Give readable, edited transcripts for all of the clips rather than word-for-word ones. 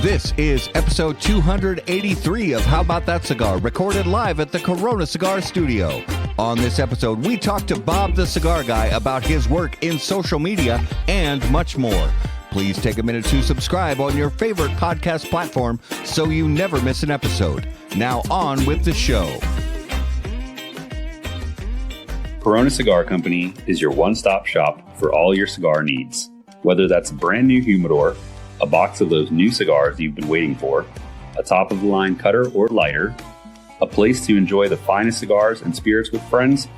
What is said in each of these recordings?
This is episode 283 of How About That Cigar, recorded live at the Corona Cigar Studio. On this episode, we talk to Bob the Cigar Guy about his work in social media and much more. Please take a minute to subscribe on your favorite podcast platform so you never miss an episode. Now on with the show. Corona Cigar Company is your one-stop shop for all your cigar needs. Whether that's a brand new humidor, a box of those new cigars you've been waiting for, a top-of-the-line cutter or lighter, a place to enjoy the finest cigars and spirits with friends,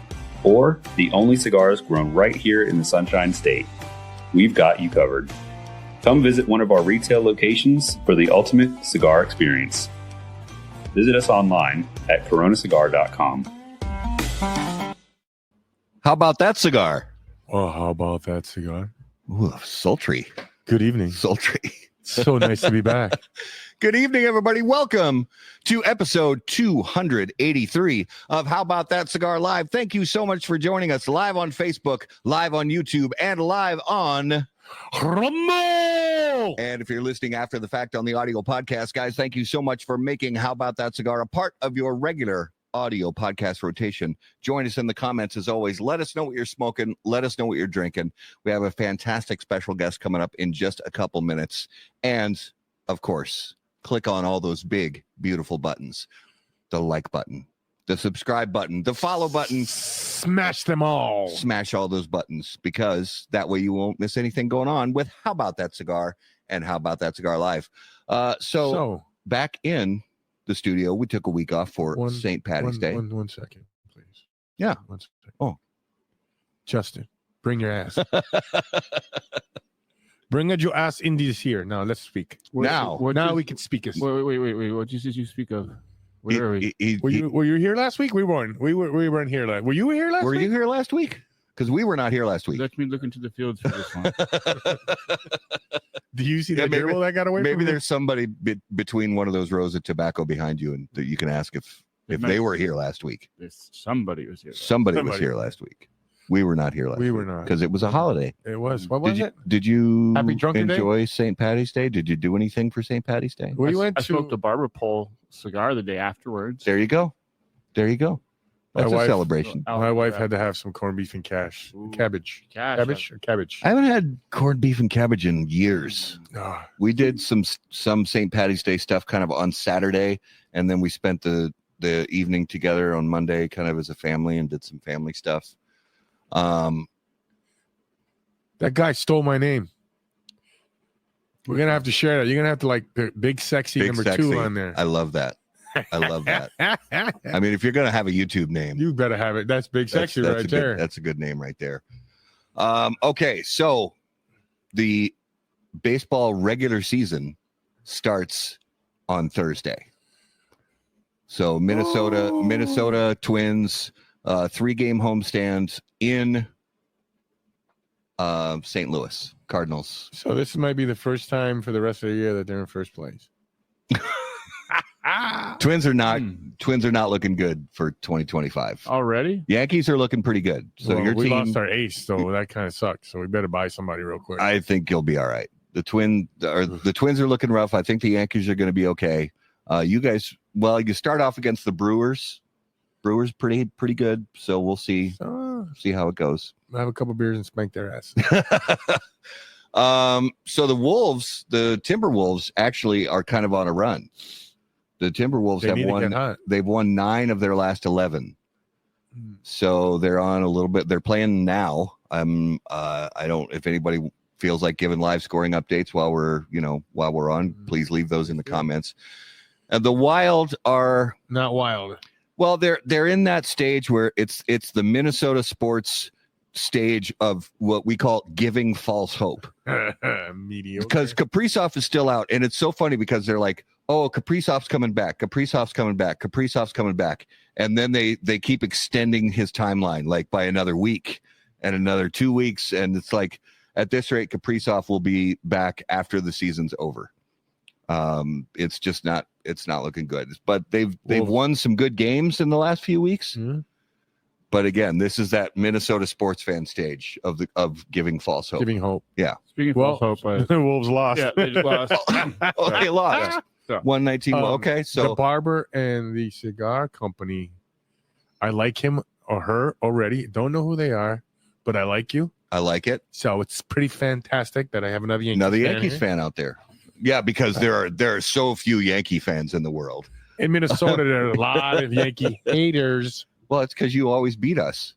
or the only cigars grown right here in the Sunshine State, we've got you covered. Come visit one of our retail locations for the ultimate cigar experience. Visit us online at coronacigar.com. How about that cigar? Oh, how about that cigar? Ooh, sultry. Good evening. Sultry. So nice to be back. Good evening, everybody. Welcome to episode 283 of How About That Cigar Live. Thank you so much for joining us live on Facebook, live on YouTube, and live on Rumble! And if you're listening after the fact on the audio podcast, guys, thank you so much for making How About That Cigar a part of your regular audio podcast rotation. Join us in the comments as always. Let us know what you're smoking. Let us know what you're drinking. We have a fantastic special guest coming up in just a couple minutes. And of course, click on all those big, beautiful buttons. The like button, the subscribe button, the follow button. Smash them all. Smash all those buttons, because that way you won't miss anything going on with How About That Cigar and How About That Cigar Live. So back in the studio, we took a week off for St. Patty's Day. One second, please. Yeah. 1 second. Oh. Justin, bring your ass. Bring your ass in this here. Now let's speak. Now we can speak. Wait. What did you speak of? Where are we? Were you here last week? We weren't. We weren't here last. Were you here last week? Were you here last week? Because we were not here last week. Let me look into the fields for this one. Do you see that gerbil that got away? Maybe from there's somebody between one of those rows of tobacco behind you, and that you can ask if they were here last week. Somebody was here. Somebody was here last week. We were not here last week. We were not, because it was a holiday. It was. What was it? Did you Happy Drunken enjoy St. Patty's Day? Did you do anything for St. Patty's Day? I smoked a barber pole cigar the day afterwards. There you go. That's a celebration. My wife had to have some corned beef and cabbage. Cabbage. I haven't had corned beef and cabbage in years. We did some St. Patty's Day stuff kind of on Saturday, and then we spent the evening together on Monday kind of as a family and did some family stuff. That guy stole my name. We're gonna have to share that. You're gonna have to the big sexy number 2 on there. I love that. I mean, if you're gonna have a YouTube name, you better have it. That's big sexy right there. That's a good name right there. Okay, so the baseball regular season starts on Thursday. So Minnesota Twins 3-game homestand in St. Louis Cardinals. So this might be the first time for the rest of the year that they're in first place. Twins are not looking good for 2025 already. Yankees are looking pretty good. So your we team lost our ace, so that kind of sucks. So we better buy somebody real quick. I think you'll be all right. The Twins are looking rough. I think the Yankees are going to be okay. You guys, you start off against the Brewers. Brewers pretty good. So we'll see how it goes. I'll have a couple beers and spank their ass. So the Timberwolves actually are kind of on a run. The Timberwolves they've won 9 of their last 11. So they're on a little bit. They're playing now. I don't, if anybody feels like giving live scoring updates while we're on, please leave those in the comments. And the Wild are not wild. Well, they're in that stage where it's the Minnesota sports stage of what we call giving false hope. Mediocre. Because Kaprizov is still out, and it's so funny because they're like, "Oh, Kaprizov's coming back. Kaprizov's coming back. Kaprizov's coming back," and then they keep extending his timeline like by another week and another 2 weeks, and it's like at this rate, Kaprizov will be back after the season's over. It's not looking good, but they've won some good games in the last few weeks. Mm-hmm. But again, this is that Minnesota sports fan stage of giving false hope. Giving hope. Speaking of Well, false hope, the Wolves lost. yeah, they just lost. Oh, they lost. Yeah. 119. Okay, the so barber and the cigar company. I like him or her already. Don't know who they are, but I like you. I like it. So it's pretty fantastic that I have another Yankees Another fan Yankees here. fan out there. Yeah, because there are so few Yankee fans in the world. In Minnesota, there are a lot of Yankee haters. Well, it's because you always beat us.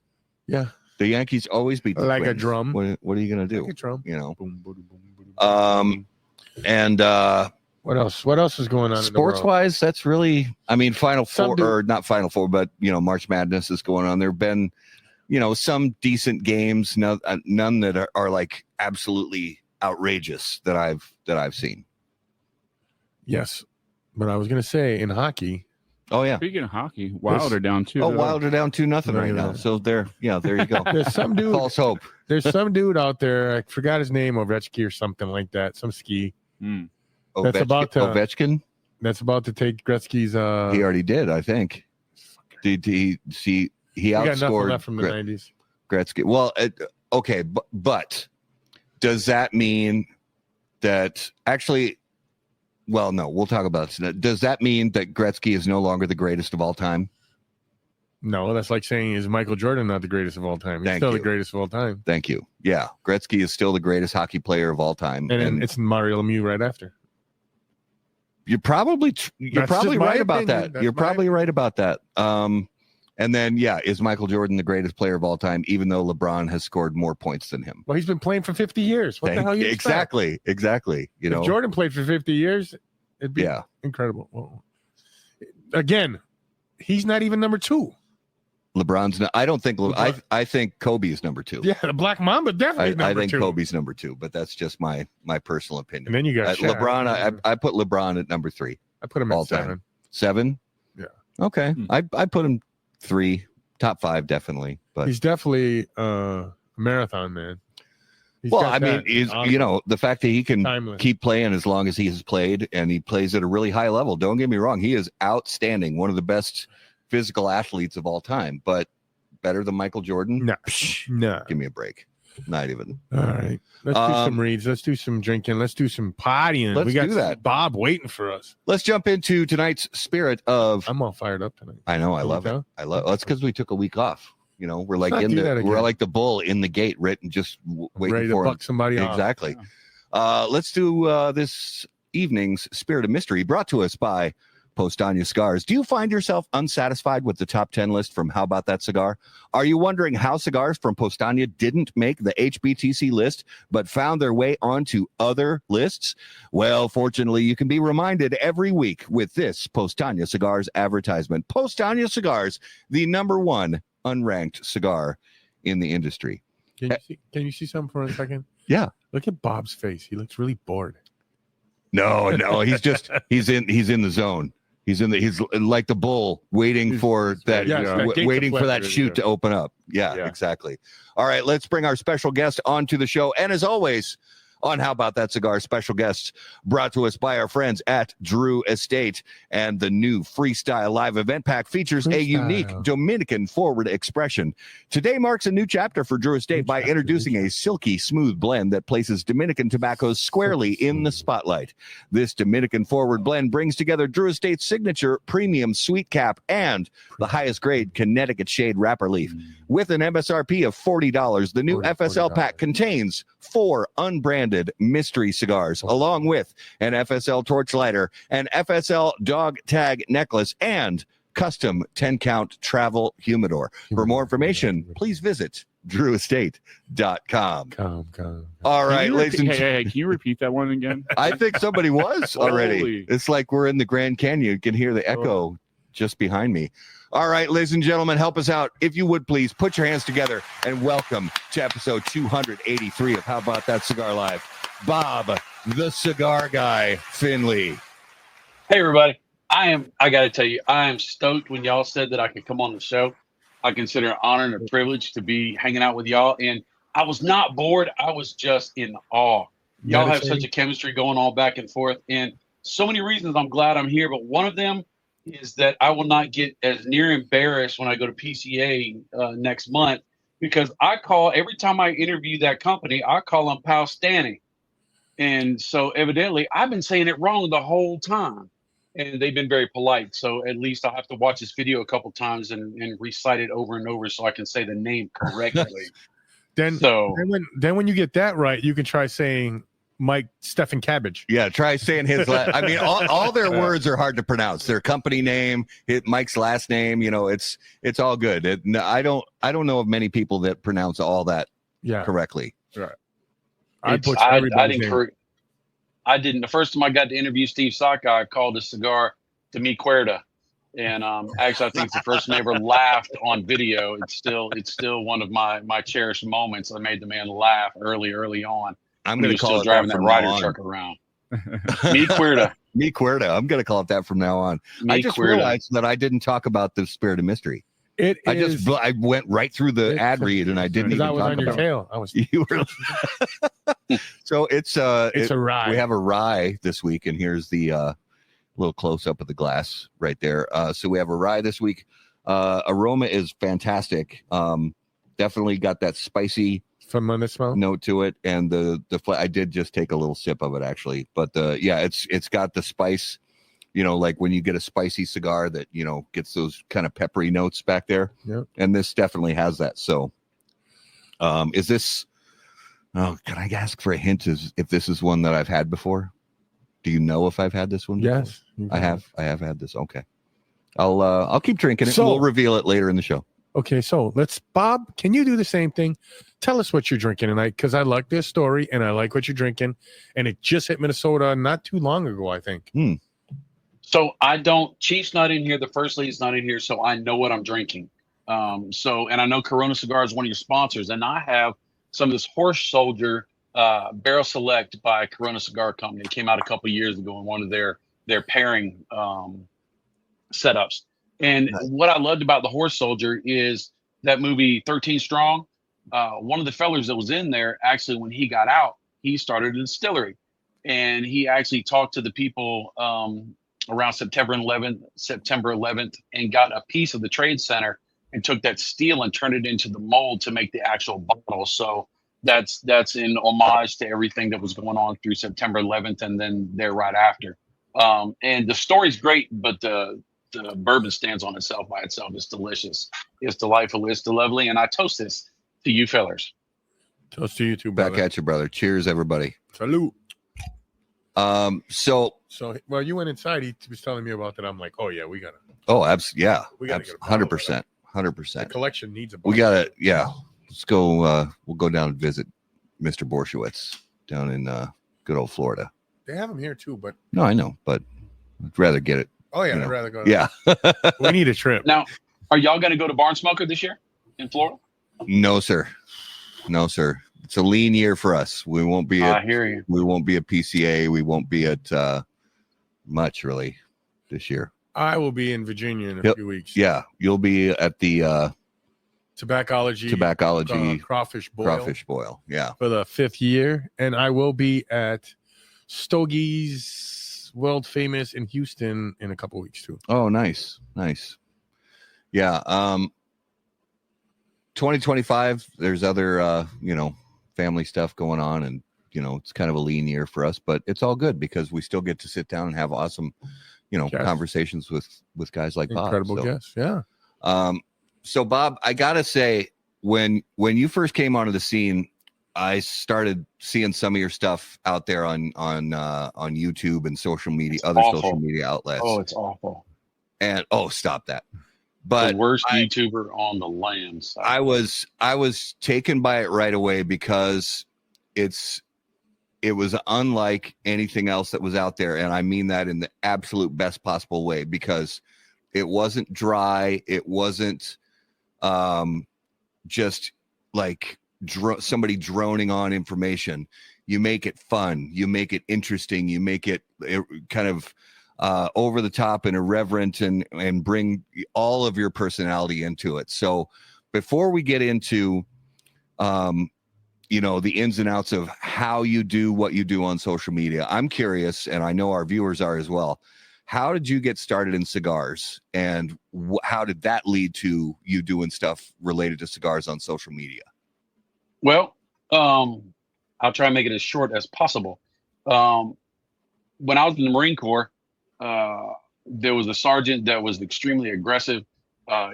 Yeah, The Yankees always beat the like a Twins. drum. What are you gonna do? Like a drum. You know. Boom, boom, boom, boom, boom. And What else? What else is going on? sports in the world? wise, that's really, I mean, Final Some Four, do- or not Final Four, but March Madness is going on. There have been, some decent games, none that are like absolutely outrageous that I've seen. Yes, but I was gonna say in hockey. Oh yeah. Speaking of hockey, Wild are down 2. Oh, Wild are down 2-0 Right right now. now. So there you go. There's some dude. False hope. There's some dude out there. I forgot his name, Ovechkin or something like that. Some ski Mm. That's about to- Ovechkin. that's about to take Gretzky's. He already did, I think. Did he see? He got nothing outscored left from the '90s. Gretzky. Well, okay, but does that mean that actually? Well, no, we'll talk about it. Does that mean that Gretzky is no longer the greatest of all time? No, that's like saying is Michael Jordan not the greatest of all time? He's Thank still you. the greatest of all time. Thank you. Yeah, Gretzky is still the greatest hockey player of all time, And then it's Mario Lemieux right after. you're probably That's just my right about opinion. that. That's You're my probably right about that. And then is Michael Jordan the greatest player of all time, even though LeBron has scored more points than him? Well, he's been playing for 50 years. What the hell? You expect? Exactly. If Jordan played for 50 years, it'd be Yeah. incredible. Well, again, he's not even number 2. LeBron's not. I don't think. I think Kobe is number 2. Yeah, the Black Mamba definitely I number think 2. Kobe's number 2, but that's just my personal opinion. And then you got Shaq. LeBron. I put LeBron at number 3. I put him all at 7. time. 7. Yeah. Okay. Hmm. I put him 3, top 5 definitely. But He's definitely a marathon man. He's well, got I mean, that. is Awesome. the fact that he can Timeless. keep playing as long as he has played, and he plays at a really high level. Don't get me wrong, he is outstanding, one of the best physical athletes of all time, but better than Michael Jordan? No. Psh, No. give me a break. Not even. All right. Let's do some reads. Let's do some drinking. Let's do some partying. Let's we got do that. Bob waiting for us. Let's jump into tonight's spirit of. I'm all fired up tonight. I know, I love it. know? I love. That's because we took a week off. We're like Let's not do that we're again. like the bull in the gate, written, just waiting Ready to for him. buck somebody off. Exactly. Let's do this evening's Spirit of Mystery, brought to us by Postania Cigars. Do you find yourself unsatisfied with the top 10 list from How About That Cigar? Are you wondering how cigars from Postania didn't make the HBTC list, but found their way onto other lists? Well, fortunately, you can be reminded every week with this Postania Cigars advertisement. Postania Cigars, the #1 unranked cigar in the industry. Can you see something for a second? Yeah. Look at Bob's face. He looks really bored. No, he's just he's in the zone. He's like the bull waiting for that, Yes, that gate to waiting for flip. that chute to open up. Yeah, exactly. All right, let's bring our special guest onto the show. And as always, on How About That Cigar, special guests brought to us by our friends at Drew Estate. And the new Freestyle Live event pack features a unique Dominican forward expression. Today marks a new chapter for Drew Estate by introducing a silky smooth blend that places Dominican tobaccos squarely in the spotlight. This Dominican forward blend brings together Drew Estate's signature premium sweet cap and the highest grade Connecticut shade wrapper leaf. With an MSRP of $40, the new FSL pack contains 4 unbranded mystery cigars, along with an FSL torch lighter, an FSL dog tag necklace, and custom 10-count travel humidor. For more information, please visit drewestate.com. All right, ladies and Hey, can you repeat that one again? I think somebody was already. Holy. It's like we're in the Grand Canyon. You can hear the echo just behind me. All right, ladies and gentlemen, help us out. If you would, please put your hands together and welcome to episode 283 of How About That Cigar Live, Bob the Cigar Guy Finley. Hey, everybody. I got to tell you, I am stoked when y'all said that I could come on the show. I consider it an honor and a privilege to be hanging out with y'all. And I was not bored. I was just in awe. Y'all have such a chemistry going on back and forth. And so many reasons I'm glad I'm here. But one of them is that I will not get as near embarrassed when I go to PCA next month, because I call every time I interview that company, I call them Pal Stanny. And so evidently I've been saying it wrong the whole time. And they've been very polite. So at least I'll have to watch this video a couple times and recite it over and over so I can say the name correctly. Then when you get that right, you can try saying Mike Stephen Cabbage. Yeah, try saying his last. I mean, all their words are hard to pronounce. Their company name, Mike's last name. It's all good. I don't know of many people that pronounce all that correctly. Right. I didn't. The first time I got to interview Steve Saka, I called the cigar to Mi Cuerda, and actually, I think it's the first time I ever laughed on video. It's still one of my cherished moments. I made the man laugh early on. I'm going to call it driving that rider truck around. Mi Cuerda. Mi Cuerda. I'm going to call it that from now on. I just realized that I didn't talk about the Spirit of Mystery. I went right through the ad read and I didn't even talk about it. I was on your tail. You were. So it's a rye. We have a rye this week, and here's the little close up of the glass right there. So we have a rye this week. Aroma is fantastic. Definitely got that spicy note to it, and I did just take a little sip of it actually, but it's got the spice. Like when you get a spicy cigar that, gets those kind of peppery notes back there. Yep. And this definitely has that. So is this, can I ask for a hint if this is one that I've had before? Do you know if I've had this one before? Yes. I have had this. Okay. I'll keep drinking it. We'll reveal it later in the show. Okay. So Bob, can you do the same thing? Tell us what you're drinking tonight, because I like this story and I like what you're drinking. And it just hit Minnesota not too long ago, I think. So Chief's not in here. The first lead's not in here. So I know what I'm drinking. And I know Corona Cigar is one of your sponsors. And I have some of this Horse Soldier Barrel Select by Corona Cigar Company. It came out a couple years ago in one of their pairing setups. And what I loved about the Horse Soldier is that movie 13 Strong. One of the fellers that was in there, actually, when he got out, he started a distillery. And he actually talked to the people around September 11th, and got a piece of the trade center and took that steel and turned it into the mold to make the actual bottle. So that's in homage to everything that was going on through September 11th and then there right after. And the story's great, but the bourbon stands on itself by itself. It's delicious. It's delightful. It's lovely. And I toast this to you fellers. Toast to you too, brother. Back at you, brother. Cheers, everybody. Salute. So you went inside. He was telling me about that. I'm like, oh yeah, we gotta. Oh, absolutely, yeah, we gotta 100%. The collection needs a. We gotta, yeah. Let's go. We'll go down and visit Mr. Borshowitz down in good old Florida. They have them here too, but no, I know, but I'd rather get it. Oh yeah, I'd rather go. Yeah, we need a trip. Now, are y'all gonna go to Barn Smoker this year in Florida? No, sir. It's a lean year for us. We won't be. I hear you. We won't be at PCA. We won't be at much really this year. I will be in Virginia in a few weeks. Yeah, you'll be at the Tobaccology Crawfish Boil. Yeah, for the 5th year, and I will be at Stogie's world famous in Houston in a couple weeks too. Oh, nice. Yeah. 2025. There's other family stuff going on, and it's kind of a lean year for us, but it's all good because we still get to sit down and have awesome conversations with guys like Bob. Incredible guests. Yeah. So Bob, I gotta say, when you first came onto the scene, I started seeing some of your stuff out there on YouTube and social media, social media outlets. Oh, it's awful. And stop that. But the worst YouTuber on the land. So. I was taken by it right away because it was unlike anything else that was out there, and I mean that in the absolute best possible way, because it wasn't dry, it wasn't just like somebody droning on information. You make it fun, you make it interesting, you make it kind of over the top and irreverent, and bring all of your personality into it. So before we get into the ins and outs of how you do what you do on social media, I'm curious, and I know our viewers are as well, How did you get started in cigars, and how did that lead to you doing stuff related to cigars on social media? Well, I'll try and make it as short as possible. When I was in the Marine Corps, there was a sergeant that was extremely aggressive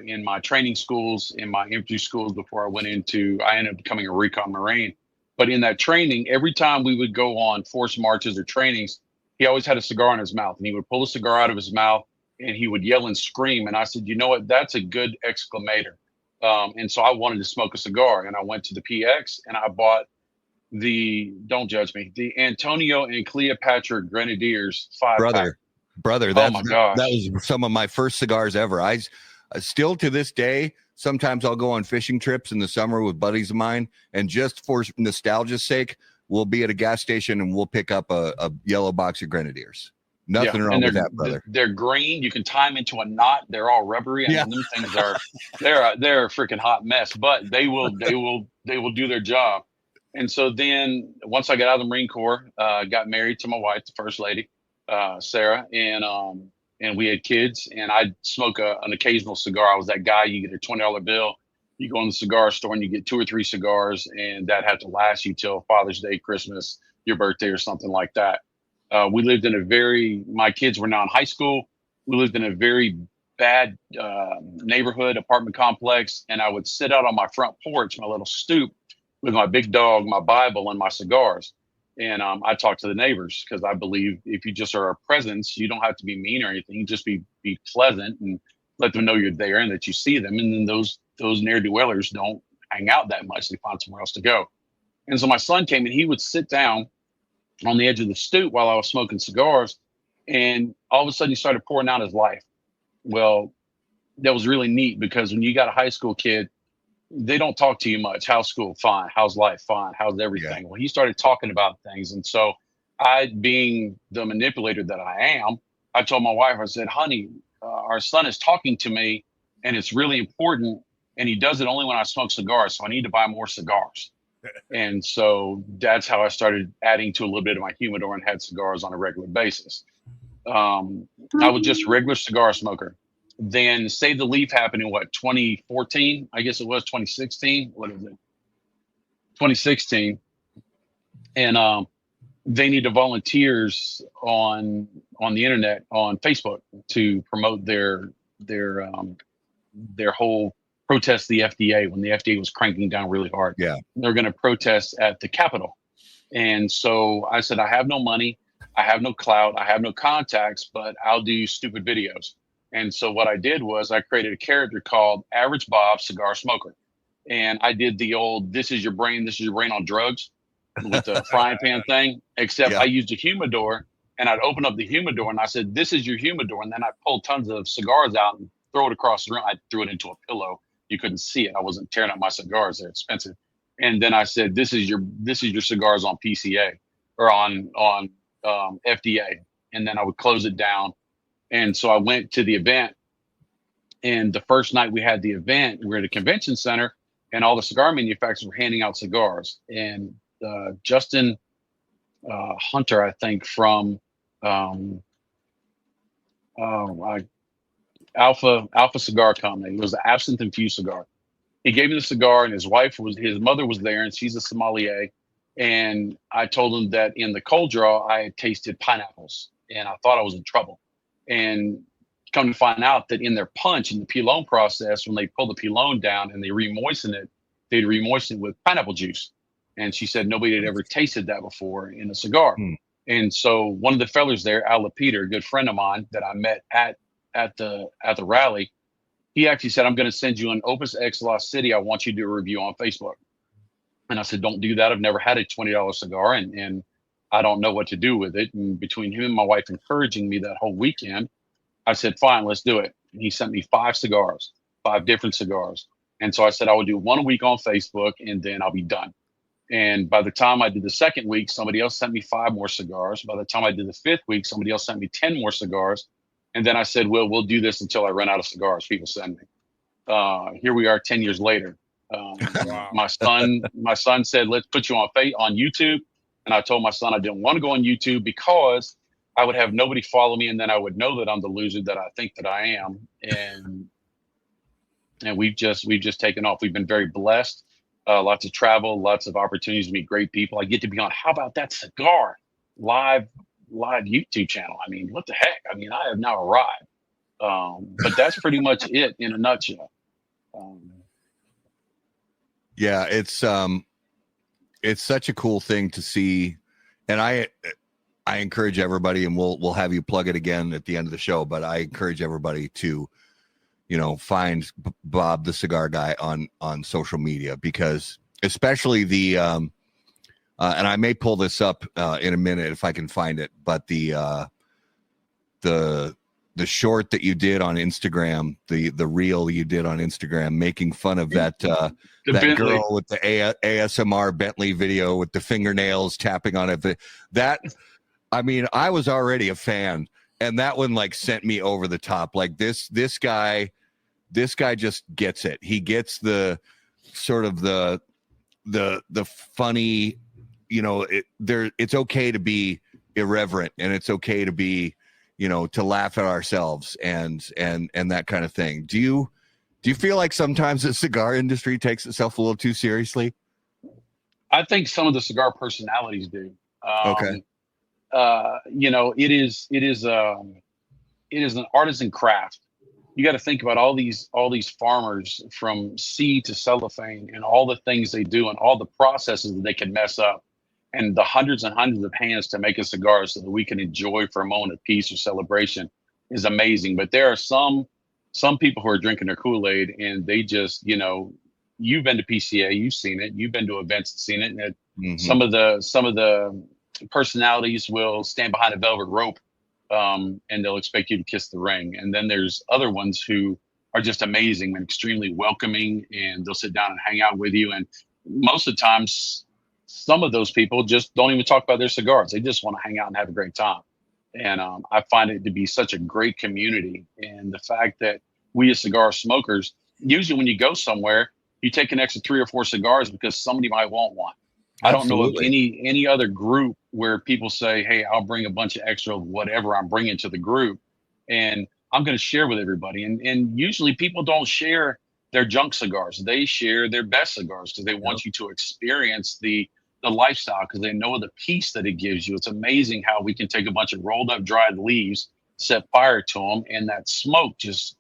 in my training schools, in my infantry schools before I ended up becoming a recon Marine. But in that training, every time we would go on force marches or trainings, he always had a cigar in his mouth, and he would pull a cigar out of his mouth and he would yell and scream. And I said, you know what? That's a good exclamator. And so I wanted to smoke a cigar, and I went to the PX and I bought don't judge me, the Antonio and Cleopatra Grenadiers 5-pack. Brother, Oh my gosh. that was some of my first cigars ever. I still to this day, sometimes I'll go on fishing trips in the summer with buddies of mine, and just for nostalgia's sake, we'll be at a gas station and we'll pick up a yellow box of Grenadiers. Nothing wrong with that, brother. They're green. You can tie them into a knot. They're all rubbery. And them things they're a freaking hot mess, but they will do their job. And so then once I got out of the Marine Corps, got married to my wife, the First Lady, Sarah, and we had kids, and I'd smoke an occasional cigar. I was that guy, you get a $20 bill, you go in the cigar store and you get 2 or 3 cigars, and that had to last you till Father's Day, Christmas, your birthday, or something like that. We lived in my kids were now in high school. We lived in a very bad neighborhood apartment complex, and I would sit out on my front porch, my little stoop, with my big dog, my Bible, and my cigars. And I talk to the neighbors, because I believe if you just are a presence, you don't have to be mean or anything. Just be pleasant and let them know you're there and that you see them. And then those ne'er-do-wellers don't hang out that much. They find somewhere else to go. And so my son came and he would sit down on the edge of the stoop while I was smoking cigars. And all of a sudden he started pouring out his life. Well, that was really neat, because when you got a high school kid, they don't talk to you much. How's school? Fine. How's life? Fine. How's everything? Yeah. Well, he started talking about things. And so I, being the manipulator that I am, I told my wife, I said, honey, our son is talking to me and it's really important. And he does it only when I smoke cigars. So I need to buy more cigars. And so that's how I started adding to a little bit of my humidor and had cigars on a regular basis. I was just a regular cigar smoker. Then Save the Leaf happened in 2014? I guess it was 2016. What is it? 2016. And they needed volunteers on the internet, on Facebook, to promote their whole protest the FDA when the FDA was cranking down really hard. Yeah. They're going to protest at the Capitol. And so I said, I have no money, I have no clout, I have no contacts, but I'll do stupid videos. And so what I did was I created a character called Average Bob Cigar Smoker. And I did the old, this is your brain on drugs with the frying pan thing, except I used a humidor, and I'd open up the humidor and I said, this is your humidor. And then I pulled tons of cigars out and throw it across the room. I threw it into a pillow. You couldn't see it. I wasn't tearing up my cigars. They're expensive. And then I said, this is your cigars on PCA or on FDA. And then I would close it down. And so I went to the event, and the first night we had the event, we were at a convention center, and all the cigar manufacturers were handing out cigars. And Justin Hunter, I think, from Alpha Cigar Company, it was an absinthe infused cigar. He gave me the cigar, and his mother was there, and she's a sommelier. And I told him that in the cold draw, I had tasted pineapples, and I thought I was in trouble. And come to find out that in their punch, in the pilon process, when they pull the pilon down and they remoisten it, they'd remoisten it with pineapple juice. And she said nobody had ever tasted that before in a cigar. And so one of the fellas there, Al Peter, a good friend of mine that I met at the rally, he actually said, I'm going to send you an Opus X Lost City. I want you to do a review on Facebook. And I said, don't do that. I've never had a $20 cigar, and I don't know what to do with it. And between him and my wife encouraging me that whole weekend, I said, fine, let's do it. And he sent me 5 different cigars. And so I said, I would do 1 a week on Facebook, and then I'll be done. And by the time I did the second week, somebody else sent me 5 more cigars. By the time I did the 5th week, somebody else sent me 10 more cigars. And then I said, well, we'll do this until I run out of cigars people send me. Here we are 10 years later. Wow. My son said, let's put you on YouTube. And I told my son I didn't want to go on YouTube because I would have nobody follow me, and then I would know that I'm the loser that I think that I am. And we've just taken off. We've been very blessed. Lots of travel, lots of opportunities to meet great people. I get to be on How About That Cigar live YouTube channel. I mean, what the heck? I mean, I have now arrived. But that's pretty much it in a nutshell. Yeah, it's such a cool thing to see, and I encourage everybody, and we'll have you plug it again at the end of the show, but I encourage everybody to, find Bob the Cigar Guy on social media, because especially the and I may pull this up in a minute if I can find it, but the short that you did on Instagram, the reel you did on Instagram, making fun of that girl with the ASMR Bentley video with the fingernails tapping on it. I mean, I was already a fan, and that one like sent me over the top. Like this guy just gets it. He gets the sort of the funny, it's okay to be irreverent, and it's okay to be, to laugh at ourselves and that kind of thing. Do you feel like sometimes the cigar industry takes itself a little too seriously? I think some of the cigar personalities do. Okay. It is an artisan craft. You got to think about all these farmers from seed to cellophane and all the things they do and all the processes that they can mess up, and the hundreds and hundreds of hands to make a cigar so that we can enjoy for a moment of peace or celebration is amazing. But there are some people who are drinking their Kool-Aid, and they just, you've been to PCA, you've seen it, you've been to events and seen it. And Mm-hmm. some of the personalities will stand behind a velvet rope, and they'll expect you to kiss the ring. And then there's other ones who are just amazing and extremely welcoming, and they'll sit down and hang out with you. And most of the times, some of those people just don't even talk about their cigars. They just want to hang out and have a great time. And I find it to be such a great community. And the fact that we as cigar smokers, usually when you go somewhere, you take an extra 3 or 4 cigars because somebody might want one. I don't know of any other group where people say, hey, I'll bring a bunch of extra of whatever I'm bringing to the group, and I'm going to share with everybody. And usually people don't share their junk cigars. They share their best cigars because they want you to experience the lifestyle, because they know the peace that it gives you. It's amazing how we can take a bunch of rolled up dried leaves, set fire to them, and that smoke just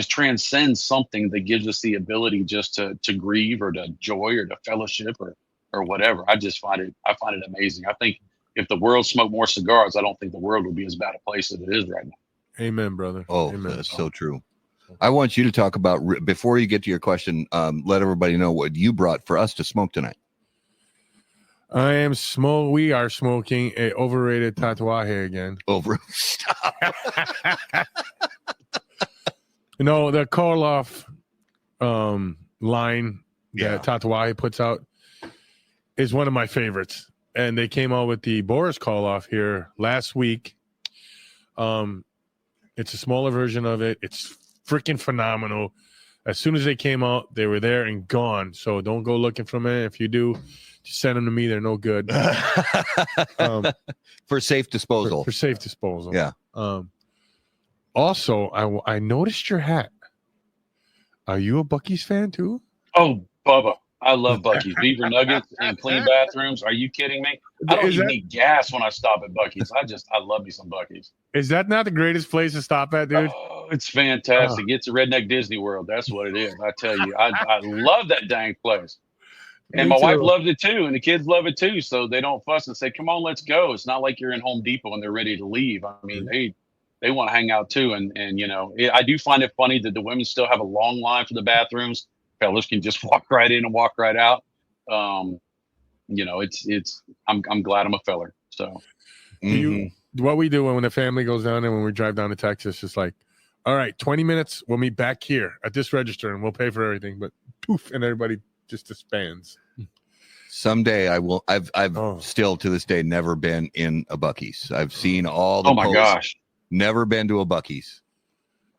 transcends something that gives us the ability just to grieve or to joy or to fellowship or whatever. I find it amazing. I think if the world smoked more cigars, I don't think the world would be as bad a place as it is right now. Amen, brother. Oh, Amen. that's so true. I want you to talk about, before you get to your question, let everybody know what you brought for us to smoke tonight. We are smoking a overrated Tatuaje again. Stop. The Karloff line Yeah. that Tatuaje puts out is one of my favorites. And they came out with the Boris Karloff here last week. It's a smaller version of it. It's freaking phenomenal. As soon as they came out, they were there and gone. So don't go looking for them. If you do, just send them to me. They're no good. For safe disposal. For safe disposal. Yeah. Also, I noticed your hat. Are you a Buc-ee's fan too? Oh, Bubba, I love Buc-ee's. Beaver nuggets and clean bathrooms. Are you kidding me? I don't even need gas when I stop at Buc-ee's. I love me some Buc-ee's. Is that not the greatest place to stop at, dude? Oh, it's fantastic. It's a redneck Disney World. That's what it is. I tell you, I love that dang place. And my wife loved it too, and the kids love it too. So they don't fuss and say, "Come on, let's go." It's not like you're in Home Depot and they're ready to leave. I mean, they want to hang out too. And I do find it funny that the women still have a long line for the bathrooms. Fellas can just walk right in and walk right out. I'm glad I'm a feller. So what we do when the family goes down and when we drive down to Texas, it's like, all right, 20 minutes, we'll meet back here at this register and we'll pay for everything. But poof, and everybody just disbands. Someday I will. I've still to this day never been in a Buc-ee's. I've seen all the. Oh my gosh! Never been to a Buc-ee's.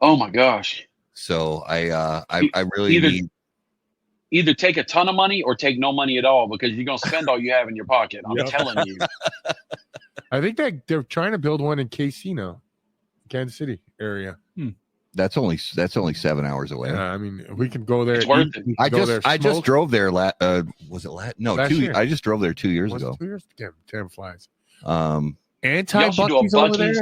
Oh my gosh! So I really need. Either take a ton of money or take no money at all, because you're gonna spend all you have in your pocket. I'm telling you. I think that they're trying to build one in KC now, Kansas City area. That's only 7 hours away. I mean, we can go there. It's worth it. We can go there, I just smoke. drove there. Was it no Last 2? year. I just drove there 2 years Was it ago. 2 years? Damn flies. Um, Anti-Bucky's over there.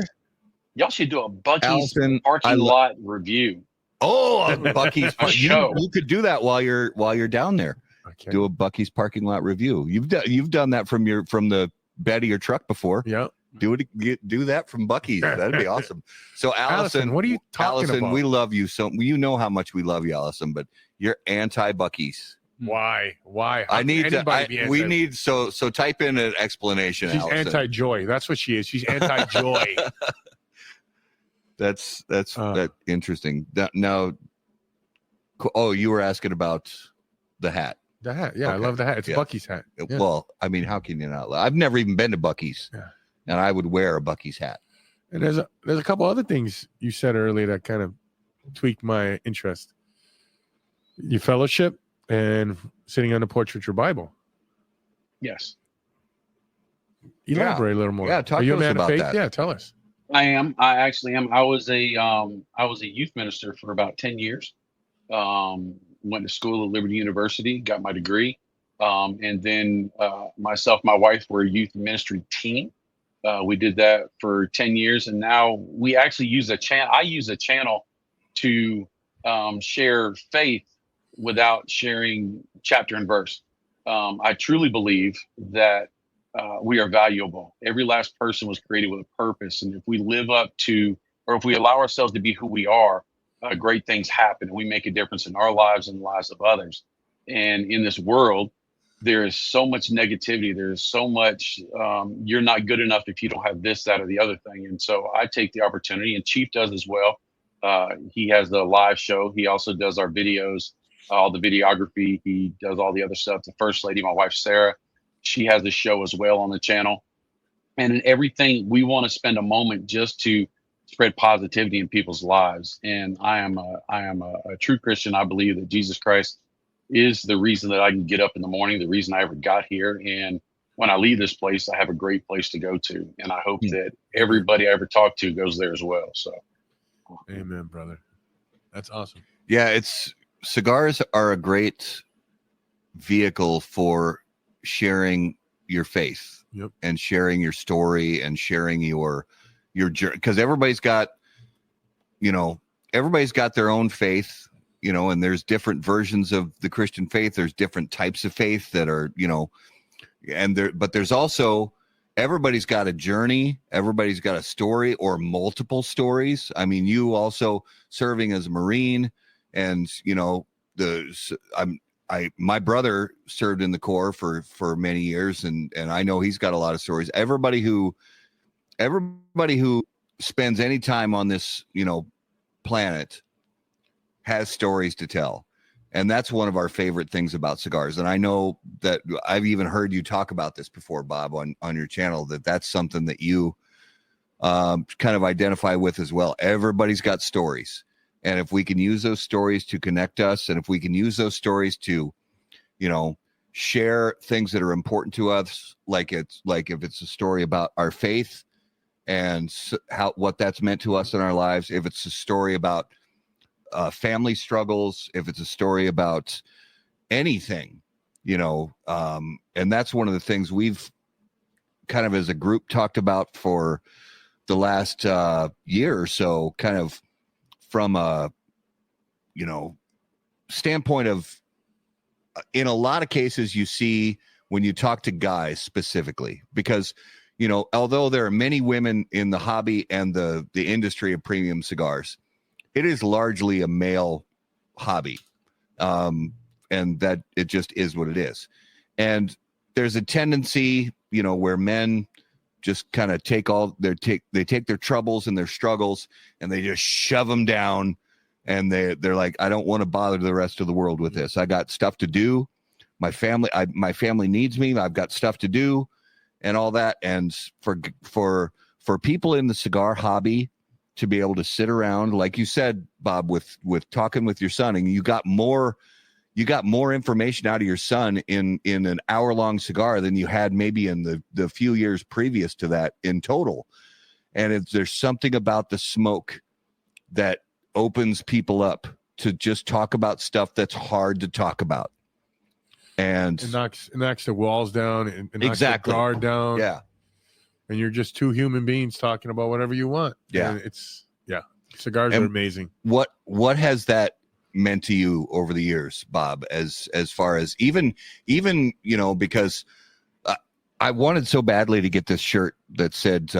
Y'all should do a Bucky's Allison, parking lot review. Bucky's. A show. You could do that while you're down there. Okay. Do a Bucky's parking lot review. You've done that from the bed of your truck before. Yeah. Do that from Bucky's. That'd be awesome. So Allison, what are you talking about? we love you so. You know how much we love you, Allison, but you're anti Bucky's. Why? How I can need anybody be we anti- need so type in an explanation. She's Allison. anti-joy. That's what she is. She's anti-joy. That's interesting. Now, you were asking about the hat. The hat. Yeah, I Okay. love the hat. It's Yeah. Bucky's hat. Yeah. Well, I mean, how can you not? I've never even been to Bucky's, Yeah. and I would wear a Bucky's hat. And there's a couple other things you said earlier that kind of tweaked my interest. Your fellowship and sitting on the porch with your Bible. Yes, Elaborate a little more. Yeah, talk Are you to a us man about of faith? that. Yeah, tell us. I am. I actually am. I was a youth minister for about 10 years. Went to school at Liberty University, got my degree, and then myself, my wife, were a youth ministry team. We did that for 10 years, and now we actually use a channel. I use a channel to share faith without sharing chapter and verse. I truly believe that we are valuable. Every last person was created with a purpose, and if we live up to, or if we allow ourselves to be who we are, great things happen, and we make a difference in our lives and the lives of others. And in this world, there is so much negativity. There's so much, you're not good enough if you don't have this, that, or the other thing. And so I take the opportunity, and Chief does as well. He has the live show. He also does our videos, all the videography. He does all the other stuff. The first lady, my wife, Sarah, she has the show as well on the channel. And in everything, we want to spend a moment just to spread positivity in people's lives. And I am a true Christian. I believe that Jesus Christ is the reason that I can get up in the morning, the reason I ever got here. And when I leave this place, I have a great place to go to. And I hope that everybody I ever talk to goes there as well. So, Amen, brother. That's awesome. Yeah, cigars are a great vehicle for sharing your faith. Yep. And sharing your story and sharing your journey, because everybody's got their own faith, and there's different versions of the Christian faith. There's different types of faith that are, but there's also, everybody's got a journey. Everybody's got a story or multiple stories. I mean, you also serving as a Marine, and my brother served in the Corps for many years, and I know he's got a lot of stories. Everybody who spends any time on this, planet has stories to tell. And that's one of our favorite things about cigars. And I know that I've even heard you talk about this before, Bob, on your channel, that's something that you kind of identify with as well. Everybody's got stories. And if we can use those stories to connect us, and if we can use those stories to, share things that are important to us, like if it's a story about our faith and what that's meant to us in our lives, if it's a story about family struggles, if it's a story about anything, and that's one of the things we've kind of as a group talked about for the last year or so, kind of from a standpoint of, in a lot of cases you see when you talk to guys specifically, because although there are many women in the hobby and the industry of premium cigars, it is largely a male hobby, and that it just is what it is. And there's a tendency, where men just kind of take their troubles and their struggles and they just shove them down, and they're like, I don't want to bother the rest of the world with this. I got stuff to do. My family needs me. I've got stuff to do and all that. And for people in the cigar hobby to be able to sit around, like you said, Bob, with talking with your son, and you got more you got more information out of your son in an hour-long cigar than you had maybe in the few years previous to that in total. And there's something about the smoke that opens people up to just talk about stuff that's hard to talk about. And it knocks the walls down. It knocks exactly the guard down. Yeah. And you're just two human beings talking about whatever you want. Yeah. And cigars are amazing. What has that meant to you over the years, Bob, as far as even, because I wanted so badly to get this shirt that said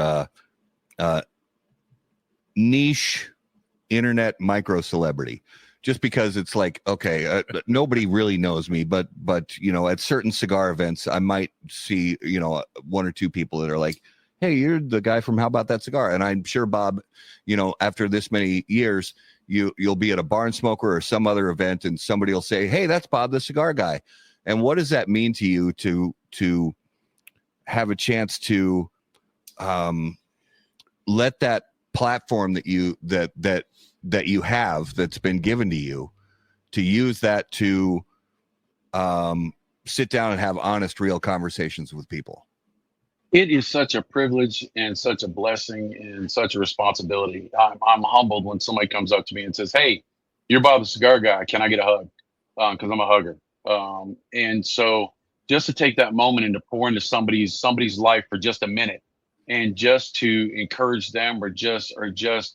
niche internet micro celebrity, just because it's like, okay, nobody really knows me, but at certain cigar events, I might see, one or two people that are like, hey, you're the guy from How About That Cigar? And I'm sure, Bob, after this many years, you'll be at a barn smoker or some other event and somebody will say, hey, that's Bob the Cigar Guy. And what does that mean to you to have a chance to let that platform that you have that's been given to you, to use that to sit down and have honest, real conversations with people? It is such a privilege and such a blessing and such a responsibility. I'm humbled when somebody comes up to me and says, hey, you're Bob the Cigar Guy. Can I get a hug? Because I'm a hugger. And so just to take that moment and to pour into somebody's life for just a minute and just to encourage them or just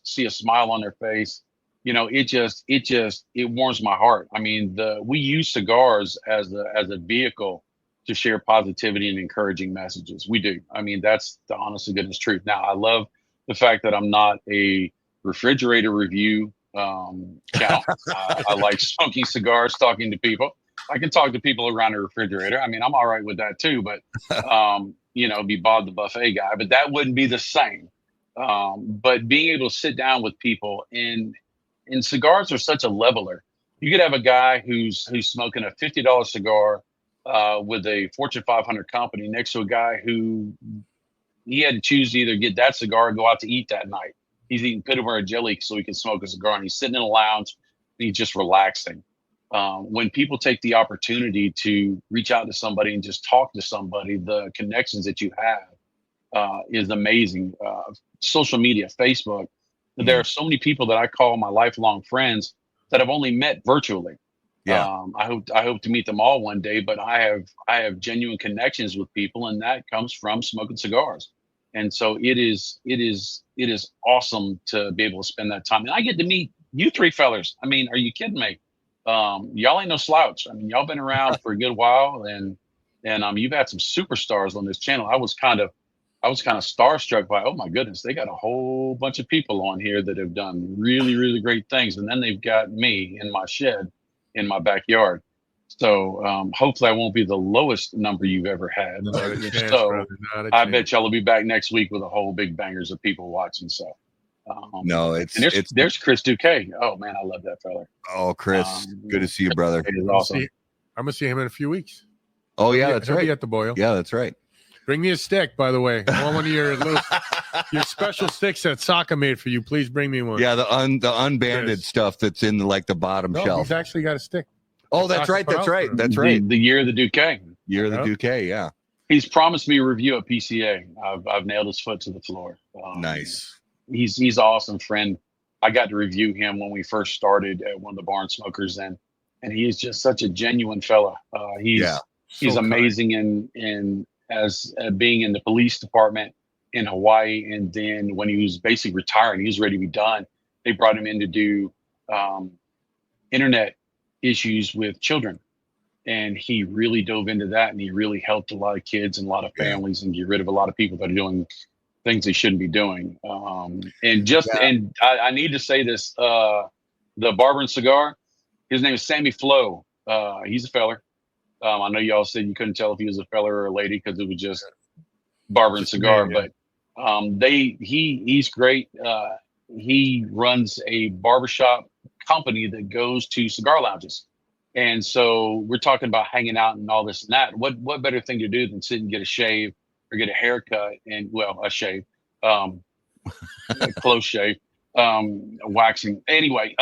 see a smile on their face, it warms my heart. I mean, we use cigars as a vehicle to share positivity and encouraging messages. We do. I mean, that's the honest to goodness truth. Now, I love the fact that I'm not a refrigerator review channel. I like smoking cigars, talking to people. I can talk to people around a refrigerator. I mean, I'm all right with that too, but, be Bob the buffet guy, but that wouldn't be the same. But being able to sit down with people and cigars are such a leveler. You could have a guy who's smoking a $50 cigar with a Fortune 500 company next to a guy who he had to choose to either get that cigar or go out to eat that night. He's eating peanut butter and jelly so he can smoke a cigar, and he's sitting in a lounge and he's just relaxing. When people take the opportunity to reach out to somebody and just talk to somebody, the connections that you have is amazing. Social media, Facebook, there are so many people that I call my lifelong friends that I've only met virtually. Yeah. I hope to meet them all one day, but I have genuine connections with people, and that comes from smoking cigars. And so it is awesome to be able to spend that time. And I get to meet you three fellers. I mean, are you kidding me? Y'all ain't no slouch. I mean, y'all been around for a good while, and you've had some superstars on this channel. I was kind of starstruck by, oh my goodness, they got a whole bunch of people on here that have done really, really great things. And then they've got me in my shed in my backyard. So hopefully I won't be the lowest number you've ever had. I bet y'all will be back next week with a whole big bangers of people watching. So there's Chris Duque. Oh man, I love that fella. Oh, Chris, good to see you, brother. It is awesome. I'm gonna see him in a few weeks. Oh yeah, that's right. He'll be at the Boyle. Yeah, that's right. Bring me a stick, by the way. I want one of your your special sticks that Saka made for you. Please bring me one. Yeah, the unbanded stuff that's in the bottom shelf. He's actually got a stick. Oh, that's right. That's right. That's right. The year of the Duque. Year of the Duque. Yeah. He's promised me a review at PCA. I've nailed his foot to the floor. Nice. He's an awesome friend. I got to review him when we first started at one of the barn smokers, and he is just such a genuine fella. He's amazing in as being in the police department in Hawaii, and then when he was basically retiring, he was ready to be done. They brought him in to do internet issues with children, and he really dove into that, and he really helped a lot of kids and a lot of families and get rid of a lot of people that are doing things they shouldn't be doing. And I need to say this, the Barber and Cigar, his name is Sammy Flo. He's a feller. I know y'all said you couldn't tell if he was a feller or a lady because it was just Barber and Cigar, but he's great. He runs a barbershop company that goes to cigar lounges. And so we're talking about hanging out and all this and that. What better thing to do than sit and get a shave or get a haircut and a shave, a close shave, waxing. Anyway,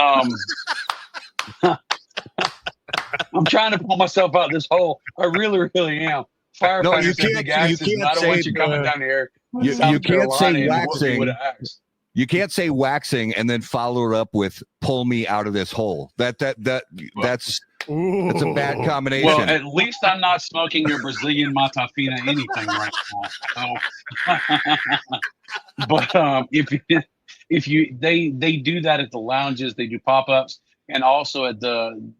I'm trying to pull myself out of this hole. I really, really am. Firefighters No, you and can't- big you axes, can't and I don't say want you coming down here. You South can't say Carolina and whoop me with waxing. an axe. You can't say waxing and then follow it up with "pull me out of this hole." That's Ooh. a bad combination. Well, at least I'm not smoking your Brazilian Matafina anything right now. But they do that at the lounges, they do pop-ups, and also